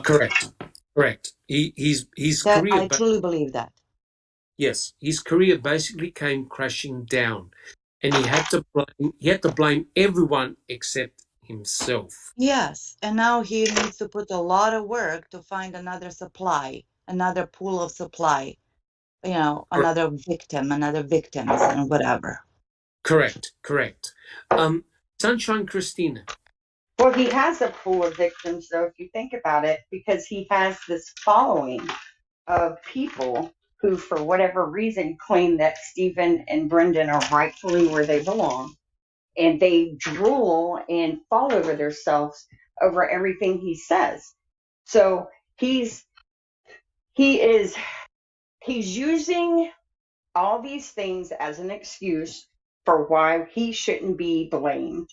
Correct. His That career. I truly believe that. Yes, his career basically came crashing down, and he had to blame everyone except himself. Yes, and now he needs to put a lot of work to find another supply, another pool of supply, another victim, another victims, and whatever. Correct. Sunshine Christina. Well, he has a pool of victims, though, if you think about it, because he has this following of people who, for whatever reason, claim that Stephen and Brendan are rightfully where they belong. And they drool and fall over themselves over everything he says. So he's using all these things as an excuse for why he shouldn't be blamed.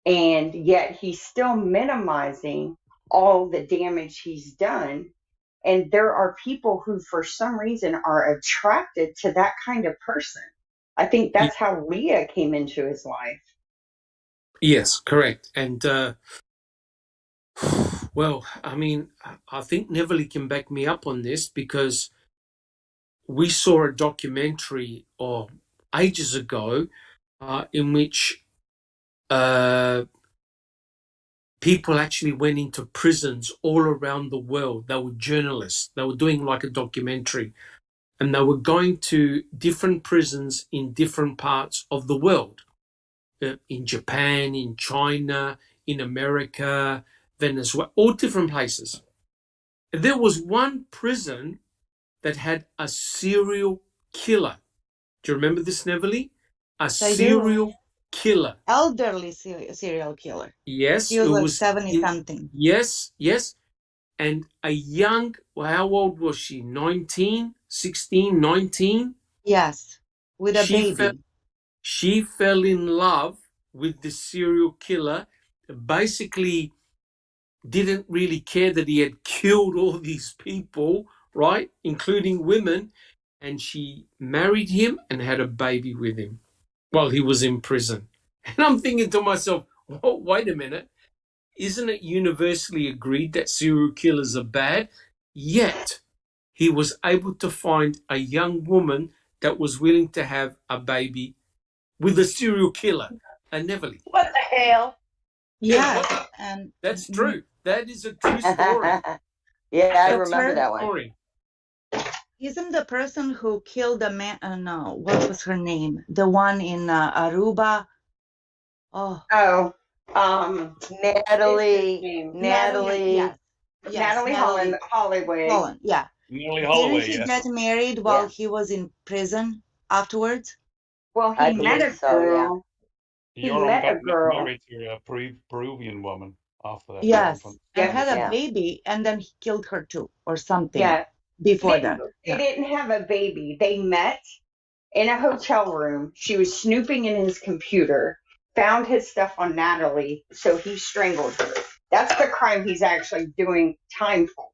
And yet he's still minimizing all the damage he's done. And there are people who, for some reason, are attracted to that kind of person. I think that's how Leah came into his life. Yes, correct. And, well, I mean, I think Neverly can back me up on this because we saw a documentary ages ago in which people actually went into prisons all around the world. They were journalists. They were doing like a documentary. And they were going to different prisons in different parts of the world. In Japan, in China, in America, Venezuela, all different places. There was one prison that had a serial killer. Do you remember this, Neverly? Serial killer. Elderly serial killer. Yes. He was like 70-something. Yes. And a young, how old was she? 19, 16, 19? Yes, with a baby. She fell in love with the serial killer, basically didn't really care that he had killed all these people, right, including women, and she married him and had a baby with him while he was in prison. And I'm thinking to myself, oh, wait a minute, isn't it universally agreed that serial killers are bad? Yet he was able to find a young woman that was willing to have a baby with a serial killer. And Neverly. What the hell? Yeah, and that's true. That is a true story. Yeah, I remember that one. Story. Isn't the person who killed the man? No, what was her name? The one in Aruba. Natalie. Yes. Natalie Holloway. Yeah. Natalie Holloway. Didn't he get married while he was in prison afterwards? Well, I he met believe a so, yeah. girl. He Yoram met got a girl. married to a Peruvian woman after that. Yes, and Yeah, had a Yeah. baby, and then he killed her too, or something yeah. before They that. didn't. They Yeah. didn't have a baby. They met in a hotel room. She was snooping in his computer, found his stuff on Natalie, so he strangled her. That's the crime he's actually doing time for.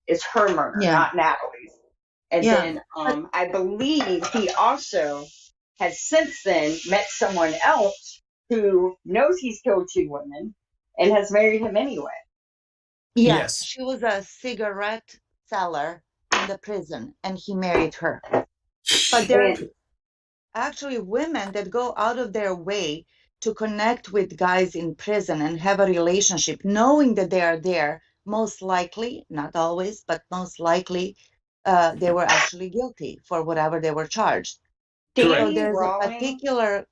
Is her murder, Yeah. not Natalie's. And Yeah. then But I believe he also has since then met someone else who knows he's killed 2 women and has married him anyway. yes, Yes. she was a cigarette seller in the prison, and he married her. But there's And actually women that go out of their way to connect with guys in prison and have a relationship, knowing that they are there. Most likely, not always, but most likely, they were actually guilty for whatever they were charged. So Correct. Danny there's a Rawling. particular, Go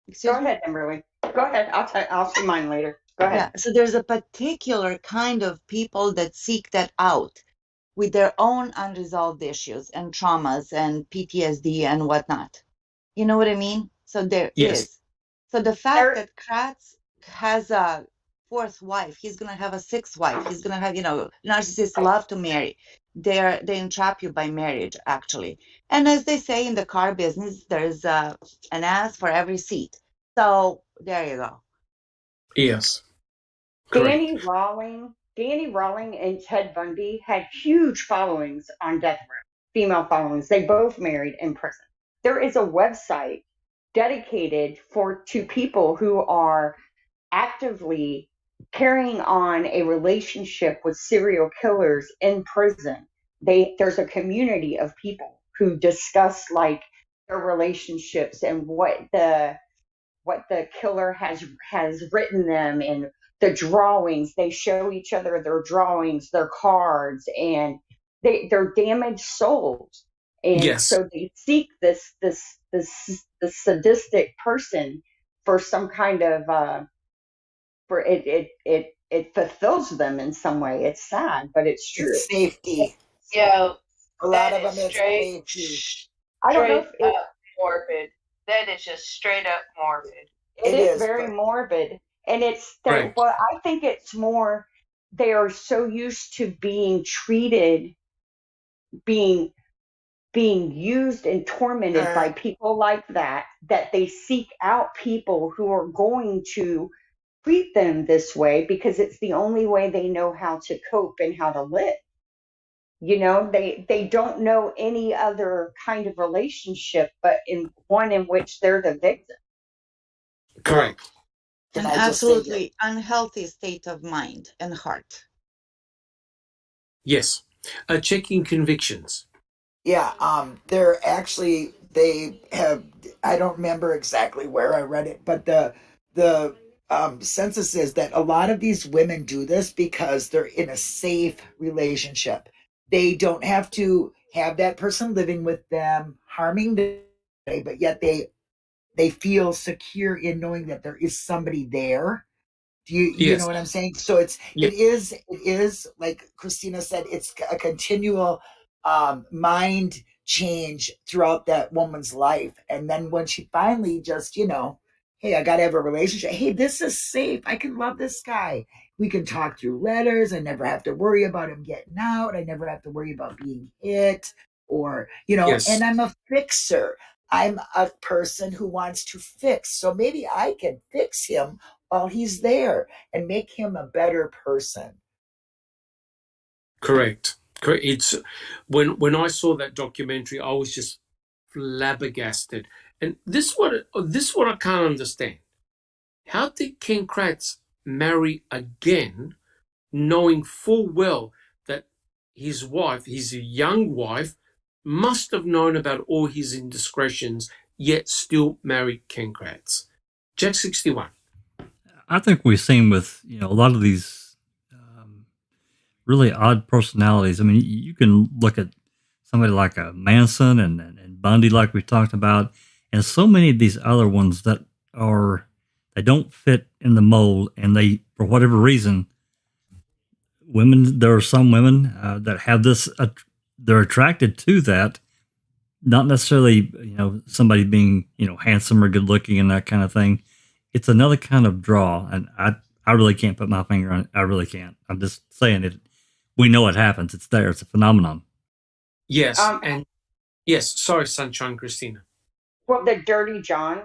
excuse me? ahead, Kimberly. Go ahead. I'll see mine later. Go ahead. Yeah, so there's a particular kind of people that seek that out with their own unresolved issues and traumas and PTSD and whatnot. You know what I mean? So there Yes. is. So the fact There, that Kratz has a 4th wife, he's gonna have a 6th wife. He's gonna have, narcissists love to marry. They entrap you by marriage, actually. And as they say in the car business, there's an ass for every seat. So there you go. Yes. Correct. Danny Rawling and Ted Bundy had huge followings on death row, female followings. They both married in prison. There is a website dedicated to people who are actively carrying on a relationship with serial killers in prison. There's a community of people who discuss like their relationships and what the killer has written them, and the drawings. They show each other their drawings, their cards, and they're damaged souls. And Yes. so they seek this sadistic person for some kind of for it fulfills them in some way. It's sad, but it's true. It's safety. Yo, A lot that of is them, it's straight, safety. I don't know straight if it, up morbid. That is just straight up morbid. it It is is, very but morbid, and it's that. Correct. Well, I think it's more. They are so used to being treated, being being used and tormented by people like that, that they seek out people who are going to treat them this way because it's the only way they know how to cope and how to live. They don't know any other kind of relationship but in one in which they're the victim. Correct. can An I just say that? absolutely unhealthy state of mind and heart. Yes. Checking convictions. Yeah, they're actually they have. I don't remember exactly where I read it, but the census is that a lot of these women do this because they're in a safe relationship. They don't have to have that person living with them, harming them, but yet they feel secure in knowing that there is somebody there. Do you know Yes. what I'm saying? So it is like Christina said, it's a continual mind change throughout that woman's life. And then when she finally just, hey, I gotta have a relationship. Hey, this is safe. I can love this guy. We can talk through letters. I never have to worry about him getting out. I never have to worry about being hit or, and Yes. I'm a fixer. I'm a person who wants to fix. So maybe I can fix him while he's there and make him a better person. Correct. Correct. It's when I saw that documentary, I was just flabbergasted. And this what I can't understand. How did Ken Kratz marry again, knowing full well that his wife, his young wife, must have known about all his indiscretions, yet still married Ken Kratz? Jack 61. I think we've seen with a lot of these really odd personalities. I mean, you can look at somebody like a Manson and Bundy, like we talked about, and so many of these other ones that they don't fit in the mold, and they, for whatever reason, there are some women that have this, they're attracted to that, not necessarily, somebody being, handsome or good looking and that kind of thing. It's another kind of draw, and I really can't put my finger on it. I really can't. I'm just saying it. We know it happens. It's there. It's a phenomenon. Yes, and yes. Sorry, Sunshine Christina. Well, the Dirty John,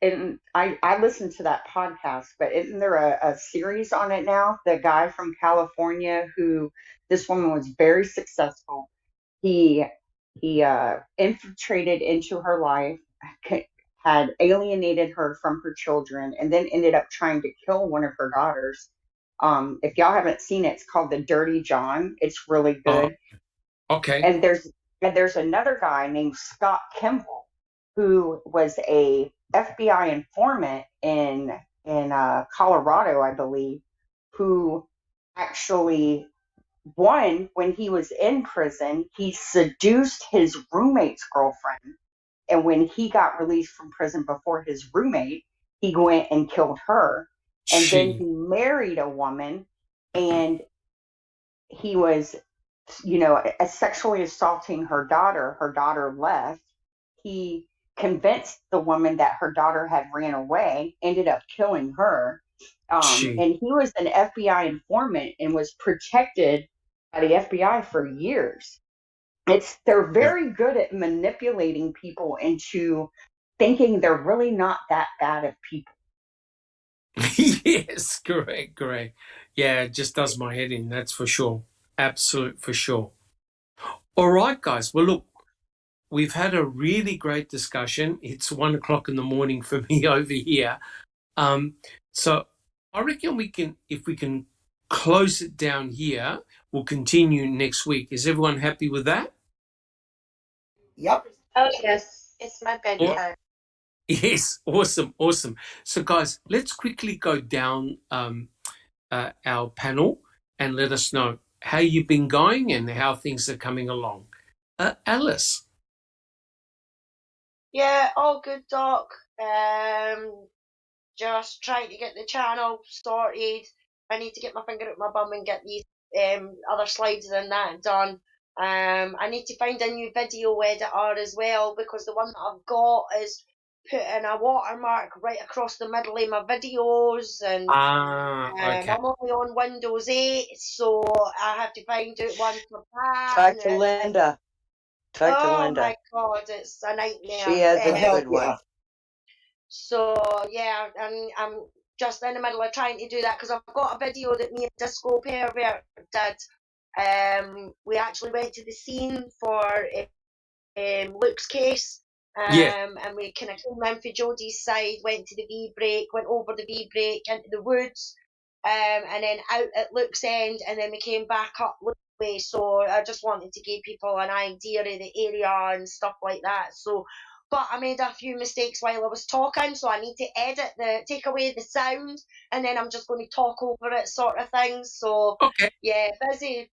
and I listened to that podcast, but isn't there a series on it now? The guy from California who this woman was very successful. He infiltrated into her life, had alienated her from her children, and then ended up trying to kill one of her daughters. If y'all haven't seen it, it's called The Dirty John. It's really Oh, good. okay. And there's another guy named Scott Kimball who was a FBI informant in Colorado, I believe, who actually when he was in prison, he seduced his roommate's girlfriend. And when he got released from prison before his roommate, he went and killed her. And then She. he married a woman and he was, sexually assaulting her daughter. Her daughter left. He convinced the woman that her daughter had ran away, ended up killing her. She. And he was an FBI informant and was protected by the FBI for years. They're Yeah. very good at manipulating people into thinking they're really not that bad of people. Yes, correct. Yeah, it just does my head in. That's for sure. Absolute for sure. All right, guys. Well, look, we've had a really great discussion. It's 1 o'clock in the morning for me over here. So I reckon if we can close it down here, we'll continue next week. Is everyone happy with that? Yep. Oh, yes. It's my Or, bedtime. yes, awesome. So, guys, let's quickly go down our panel and let us know how you've been going and how things are coming along. Alice. Yeah, all good, Doc. Just trying to get the channel sorted. I need to get my finger up my bum and get these other slides and that done. I need to find a new video editor as well because the one that I've got is putting a watermark right across the middle of my videos, and Okay. I'm only on Windows 8, so I have to find out one for that. Talk And to it's like, Linda. Talk to oh Linda. my god, it's a She nightmare. has We'll a help good you. one. So yeah, and I'm just in the middle of trying to do that because I've got a video that me and Disco Pervert did. We actually went to the scene for Luke's case. Yes. And we kind of came in for Jodie's side, went to the V break, went over the V break into the woods, and then out at Luke's end, and then we came back up Luke's way. So I just wanted to give people an idea of the area and stuff like that. So, but I made a few mistakes while I was talking, so I need to take away the sound, and then I'm just going to talk over it, sort of thing. So Okay. yeah, busy,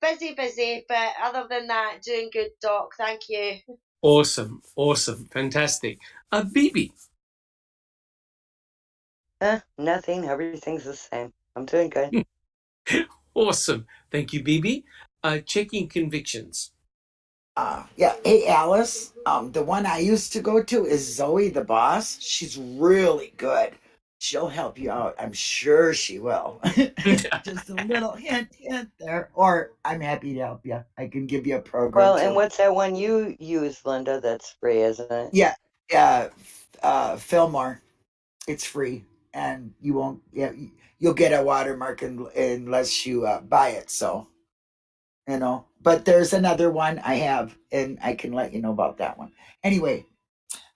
but other than that, doing good, Doc. Thank you. Awesome. Fantastic. Bibi. Nothing. Everything's the same. I'm doing good. Awesome. Thank you, Bibi. Checking convictions. Yeah. Hey, Alice. The one I used to go to is Zoe, the boss. She's really good. She'll help you out. I'm sure she will. Just a little hint there. Or I'm happy to help you. I can give you a program Well, too. and what's that one you use, Linda? That's free, isn't it? Yeah. Fillmore. It's free, and you won't. Yeah, you'll get a watermark unless you buy it. So But there's another one I have, and I can let you know about that one. Anyway,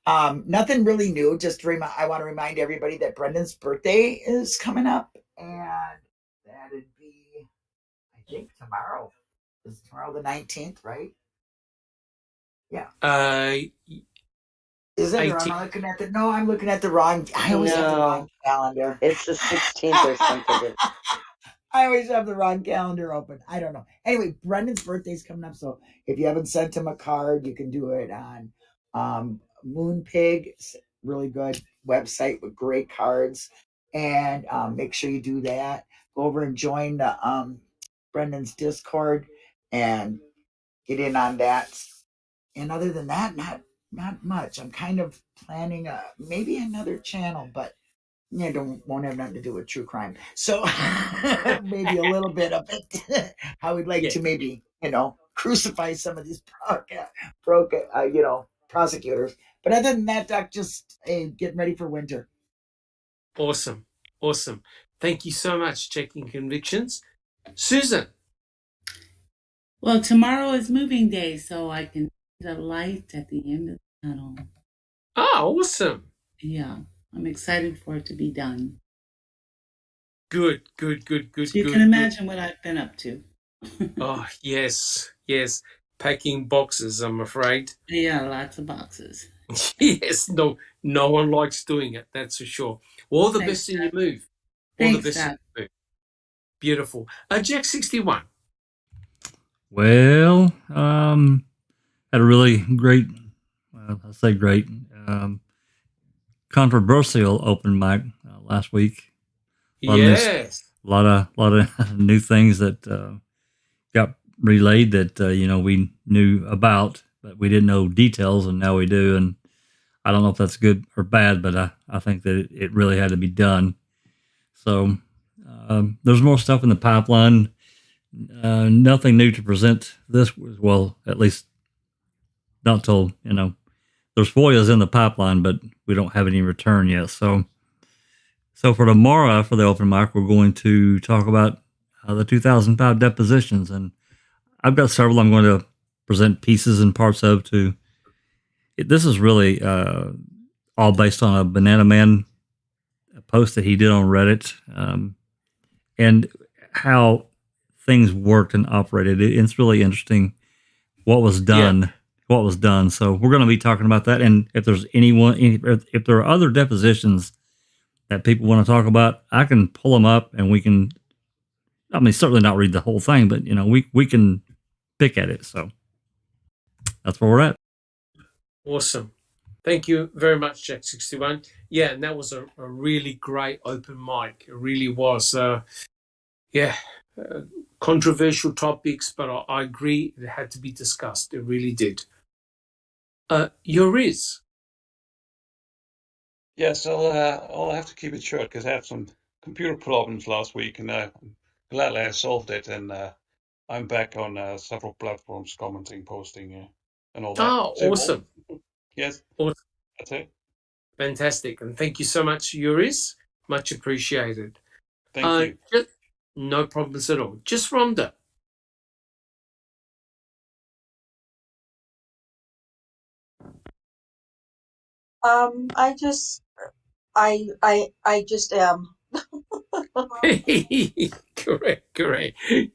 nothing really new. I want to remind everybody that Brendan's birthday is coming up, and that'd be, I think, tomorrow. Is tomorrow the 19th, right? Yeah. Is it? Or am 18. I looking at the? No, I'm looking at the wrong. I always have the wrong calendar. It's the 16th or something. I always have the wrong calendar open. I don't know. Anyway, Brendan's birthday's coming up, so if you haven't sent him a card, you can do it on Moonpig. It's a really good website with great cards, and make sure you do that. Go over and join the Brendan's Discord and get in on that. And other than that, not much. I'm kind of planning maybe another channel, but won't have nothing to do with true crime. So maybe a little bit of it. I would like to maybe crucify some of these prosecutors. But other than that, Doc, just getting ready for winter. Awesome. Thank you so much, Checking Convictions. Susan. Well, tomorrow is moving day, so I can see the light at the end of the tunnel. Oh, awesome. Yeah, I'm excited for it to be done. Good. So you can imagine what I've been up to. Oh, yes. Packing boxes, I'm afraid. Yeah, lots of boxes. Yes, no one likes doing it, that's for sure. All the best in your move. All the best in your move. Beautiful. Jack 61. Well, had a really great, I say great, controversial open mic last week. Yes. A lot of new things that got relayed that we knew about, but we didn't know details, and now we do. And I don't know if that's good or bad, but I think that it really had to be done. So there's more stuff in the pipeline. Nothing new to present this, well, at least not till, there's FOIAs in the pipeline, but we don't have any return yet. So for tomorrow, for the open mic, we're going to talk about the 2005 depositions. And I've got several I'm going to present pieces and parts of to. This is really all based on a Banana Man post that he did on Reddit, and how things worked and operated. It's really interesting what was done. So we're going to be talking about that. And if there's if there are other depositions that people want to talk about, I can pull them up and we can, certainly not read the whole thing, but we can pick at it. So that's where we're at. Awesome. Thank you very much, Jack 61. Yeah, and that was a really great open mic. It really was. Controversial topics, but I agree it had to be discussed. It really did. Yuriz. Yes, I'll have to keep it short because I had some computer problems last week, and gladly I solved it, and I'm back on several platforms, commenting, posting, and all that. Oh, awesome. Yes, awesome. That's it. Fantastic, and thank you so much, Yuriz. Much appreciated. Thank you. No problems at all. Just Rhonda. I just am.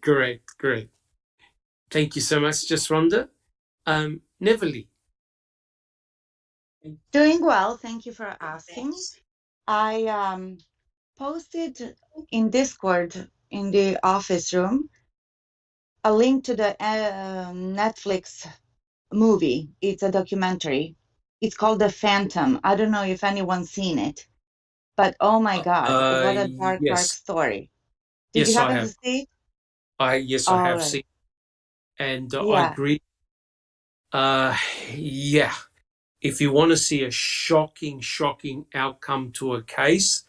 Correct. Thank you so much, just Rhonda. Neverly. Doing well. Thank you for asking. I posted in Discord in the office room a link to the Netflix movie. It's a documentary. It's called The Phantom. I don't know if anyone's seen it, but oh my God, what a dark story. Did you happen to see it? I have seen, and I agree. If you want to see a shocking outcome to a case,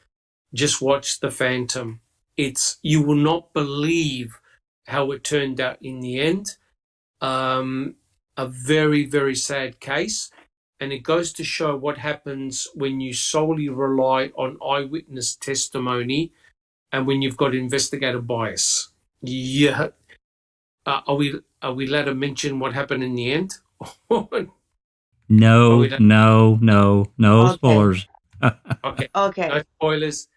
just watch The Phantom. You will not believe how it turned out in the end. A very, very sad case. And it goes to show what happens when you solely rely on eyewitness testimony and when you've got investigator bias. Yeah. Are we allowed to mention what happened in the end? No spoilers. Okay. No spoilers.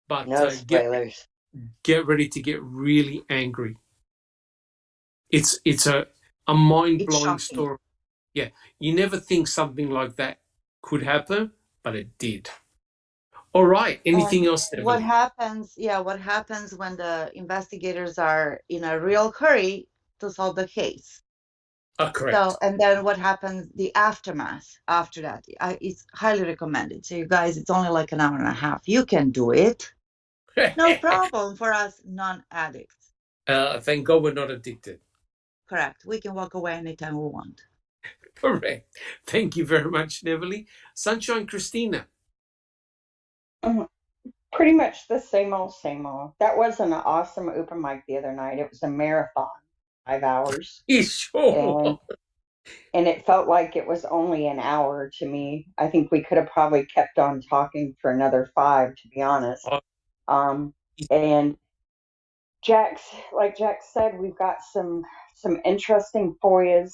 But no spoilers. Get ready to get really angry. It's a mind-blowing story. Yeah, you never think something like that could happen, but it did. All right. Anything else? What happens when the investigators are in a real hurry to solve the case? Correct. So, and then what happens, the aftermath after that? It's highly recommended. So you guys, it's only like an hour and a half. You can do it. No problem for us non-addicts. Thank God we're not addicted. Correct. We can walk away anytime we want. Correct. Thank you very much, Neverly. Sunshine Christina. Pretty much the same old, same old. That was an awesome open mic the other night. It was a marathon, 5 hours, Yeah, sure. and it felt like it was only an hour to me. I think we could have probably kept on talking for another 5, to be honest. Oh, And like Jack said, we've got some interesting FOIAs.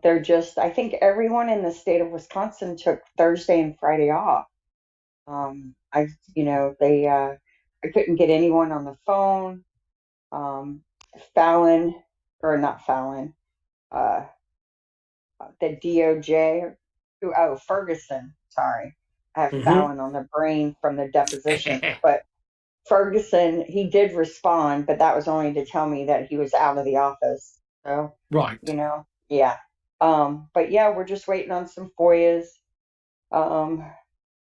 They're just, I think everyone in the state of Wisconsin took Thursday and Friday off. I couldn't get anyone on the phone. Fallon, or not Fallon, uh, the DOJ, Ferguson, sorry. I have mhm. Fallon on the brain from the deposition, but Ferguson, he did respond, but that was only to tell me that he was out of the office. So, Right. yeah. But yeah, we're just waiting on some FOIAs.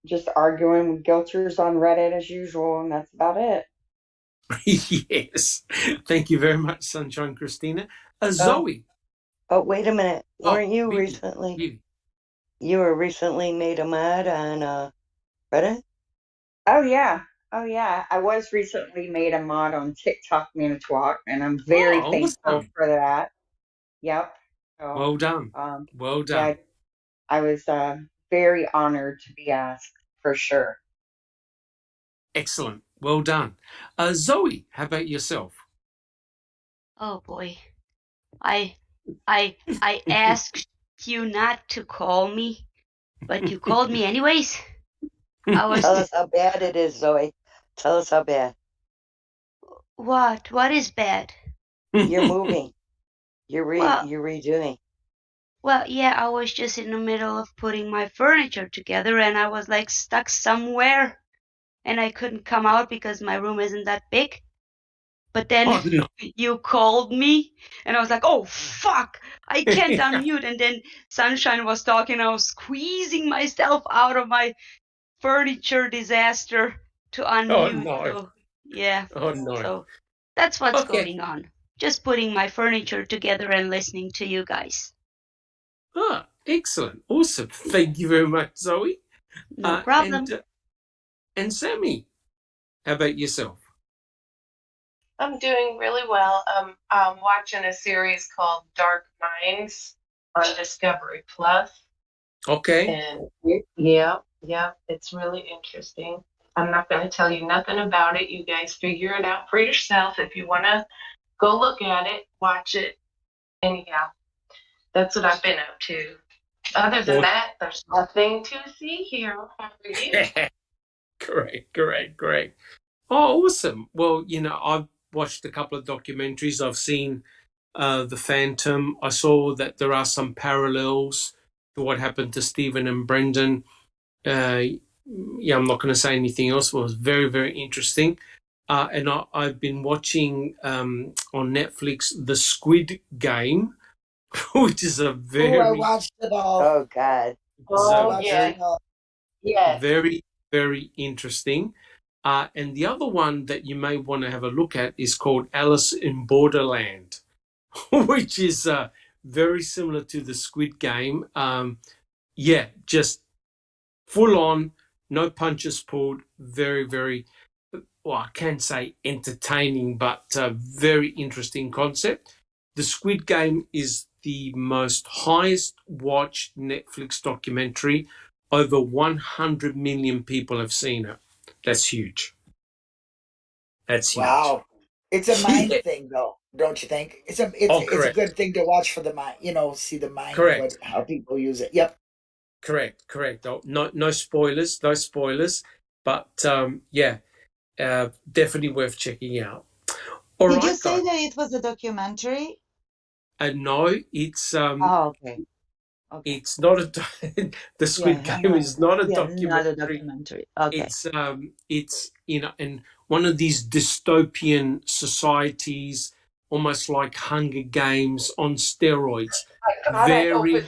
Just arguing with guilters on Reddit as usual, and that's about it. Yes. Thank you very much, Sunshine Christina. Zoe. Oh, wait a minute. Oh, Weren't you really? recently? Really? You were recently made a mod on Reddit? Oh yeah. Oh yeah. I was recently made a mod on TikTok Manitowoc, and I'm very Oh, thankful awesome. for that. Yep. So Well done. um Well yeah, done. I was very honored to be asked for sure. Excellent. Well done. Zoe, how about yourself? Oh boy. I I asked you not to call me, but you called me anyways. I was Tell us how bad it is, Zoe. Tell us how bad. what? What is bad? You're moving. You're Well, redoing. yeah, I was just in the middle of putting my furniture together and I was like stuck somewhere and I couldn't come out because my room isn't that big. But then Oh, no. you called me and I was like, oh fuck, I can't unmute. And then Sunshine was talking. I was squeezing myself out of my furniture disaster to Oh, unmute. no. So yeah, Oh, no. so that's what's Okay. going on. Just putting my furniture together and listening to you guys. Ah, excellent. Awesome. Thank you very much, Zoe. No problem. And Sammy, how about yourself? I'm doing really well. I'm watching a series called Dark Minds on Discovery Plus. Okay. And yeah, it's really interesting. I'm not going to tell you nothing about it. You guys figure it out for yourself. If you want to go look at it, watch it. Anyhow, that's what I've been up to. Other than that, there's nothing to see here. How are you? Great. Oh, awesome. Well, I've watched a couple of documentaries. I've seen The Phantom. I saw that there are some parallels to what happened to Stephen and Brendan. Yeah, I'm not going to say anything else. It was very, very interesting. And I've been watching on Netflix The Squid Game, which is a Oh, I very, watched it all. Oh, God. it's I a Oh, watched yes, it all. yes. very, very interesting. And the other one that you may want to have a look at is called Alice in Borderland, which is very similar to the Squid Game. Yeah, just full on, no punches pulled, very, very, well, I can't say entertaining, but very interesting concept. The Squid Game is the most highest watched Netflix documentary. Over 100 million people have seen it. That's huge. That's huge. Wow. It's a mind Yeah. thing though, don't you think? Oh, It's a correct. good thing to watch for the mind, see the mind, Correct. how people use it. Yep. Correct. Oh, no spoilers, no spoilers. But yeah, definitely worth checking out. All Did you right, say guys. that it was a documentary? No, it's Oh, okay. Okay. it's not a the Squid Yeah, I Game know. is not a Yeah, not a documentary. documentary. Okay. It's in one of these dystopian societies, almost like Hunger Games on steroids. My God, Very.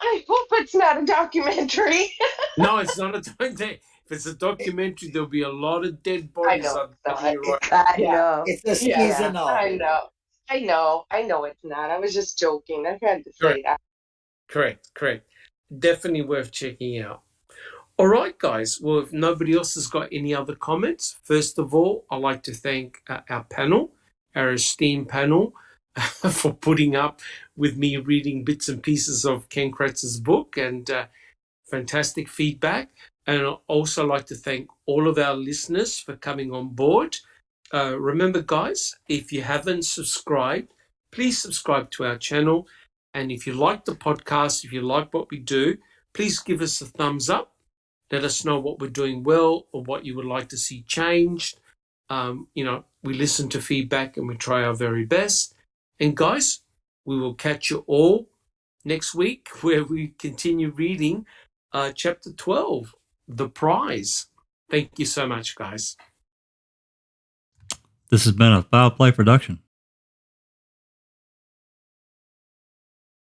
I hope it's not a documentary. No, it's not a documentary. If it's a documentary, there'll be a lot of dead I bodies. know I'm it's telling not. you right. I Yeah, know. It's a yeah, Yeah. seasonal. I know. I know it's not. I was just joking. I had to Correct. say that. Correct. Definitely worth checking out. All right, guys. Well, if nobody else has got any other comments, first of all, I'd like to thank our panel, our esteemed panel, for putting up with me reading bits and pieces of Ken Kratz's book, and fantastic feedback. And I'd also like to thank all of our listeners for coming on board. Remember, guys, if you haven't subscribed, please subscribe to our channel. And if you like the podcast, if you like what we do, please give us a thumbs up. Let us know what we're doing well or what you would like to see changed. We listen to feedback and we try our very best. And guys, we will catch you all next week where we continue reading chapter 12, The Prize. Thank you so much, guys. This has been a Foul Play production.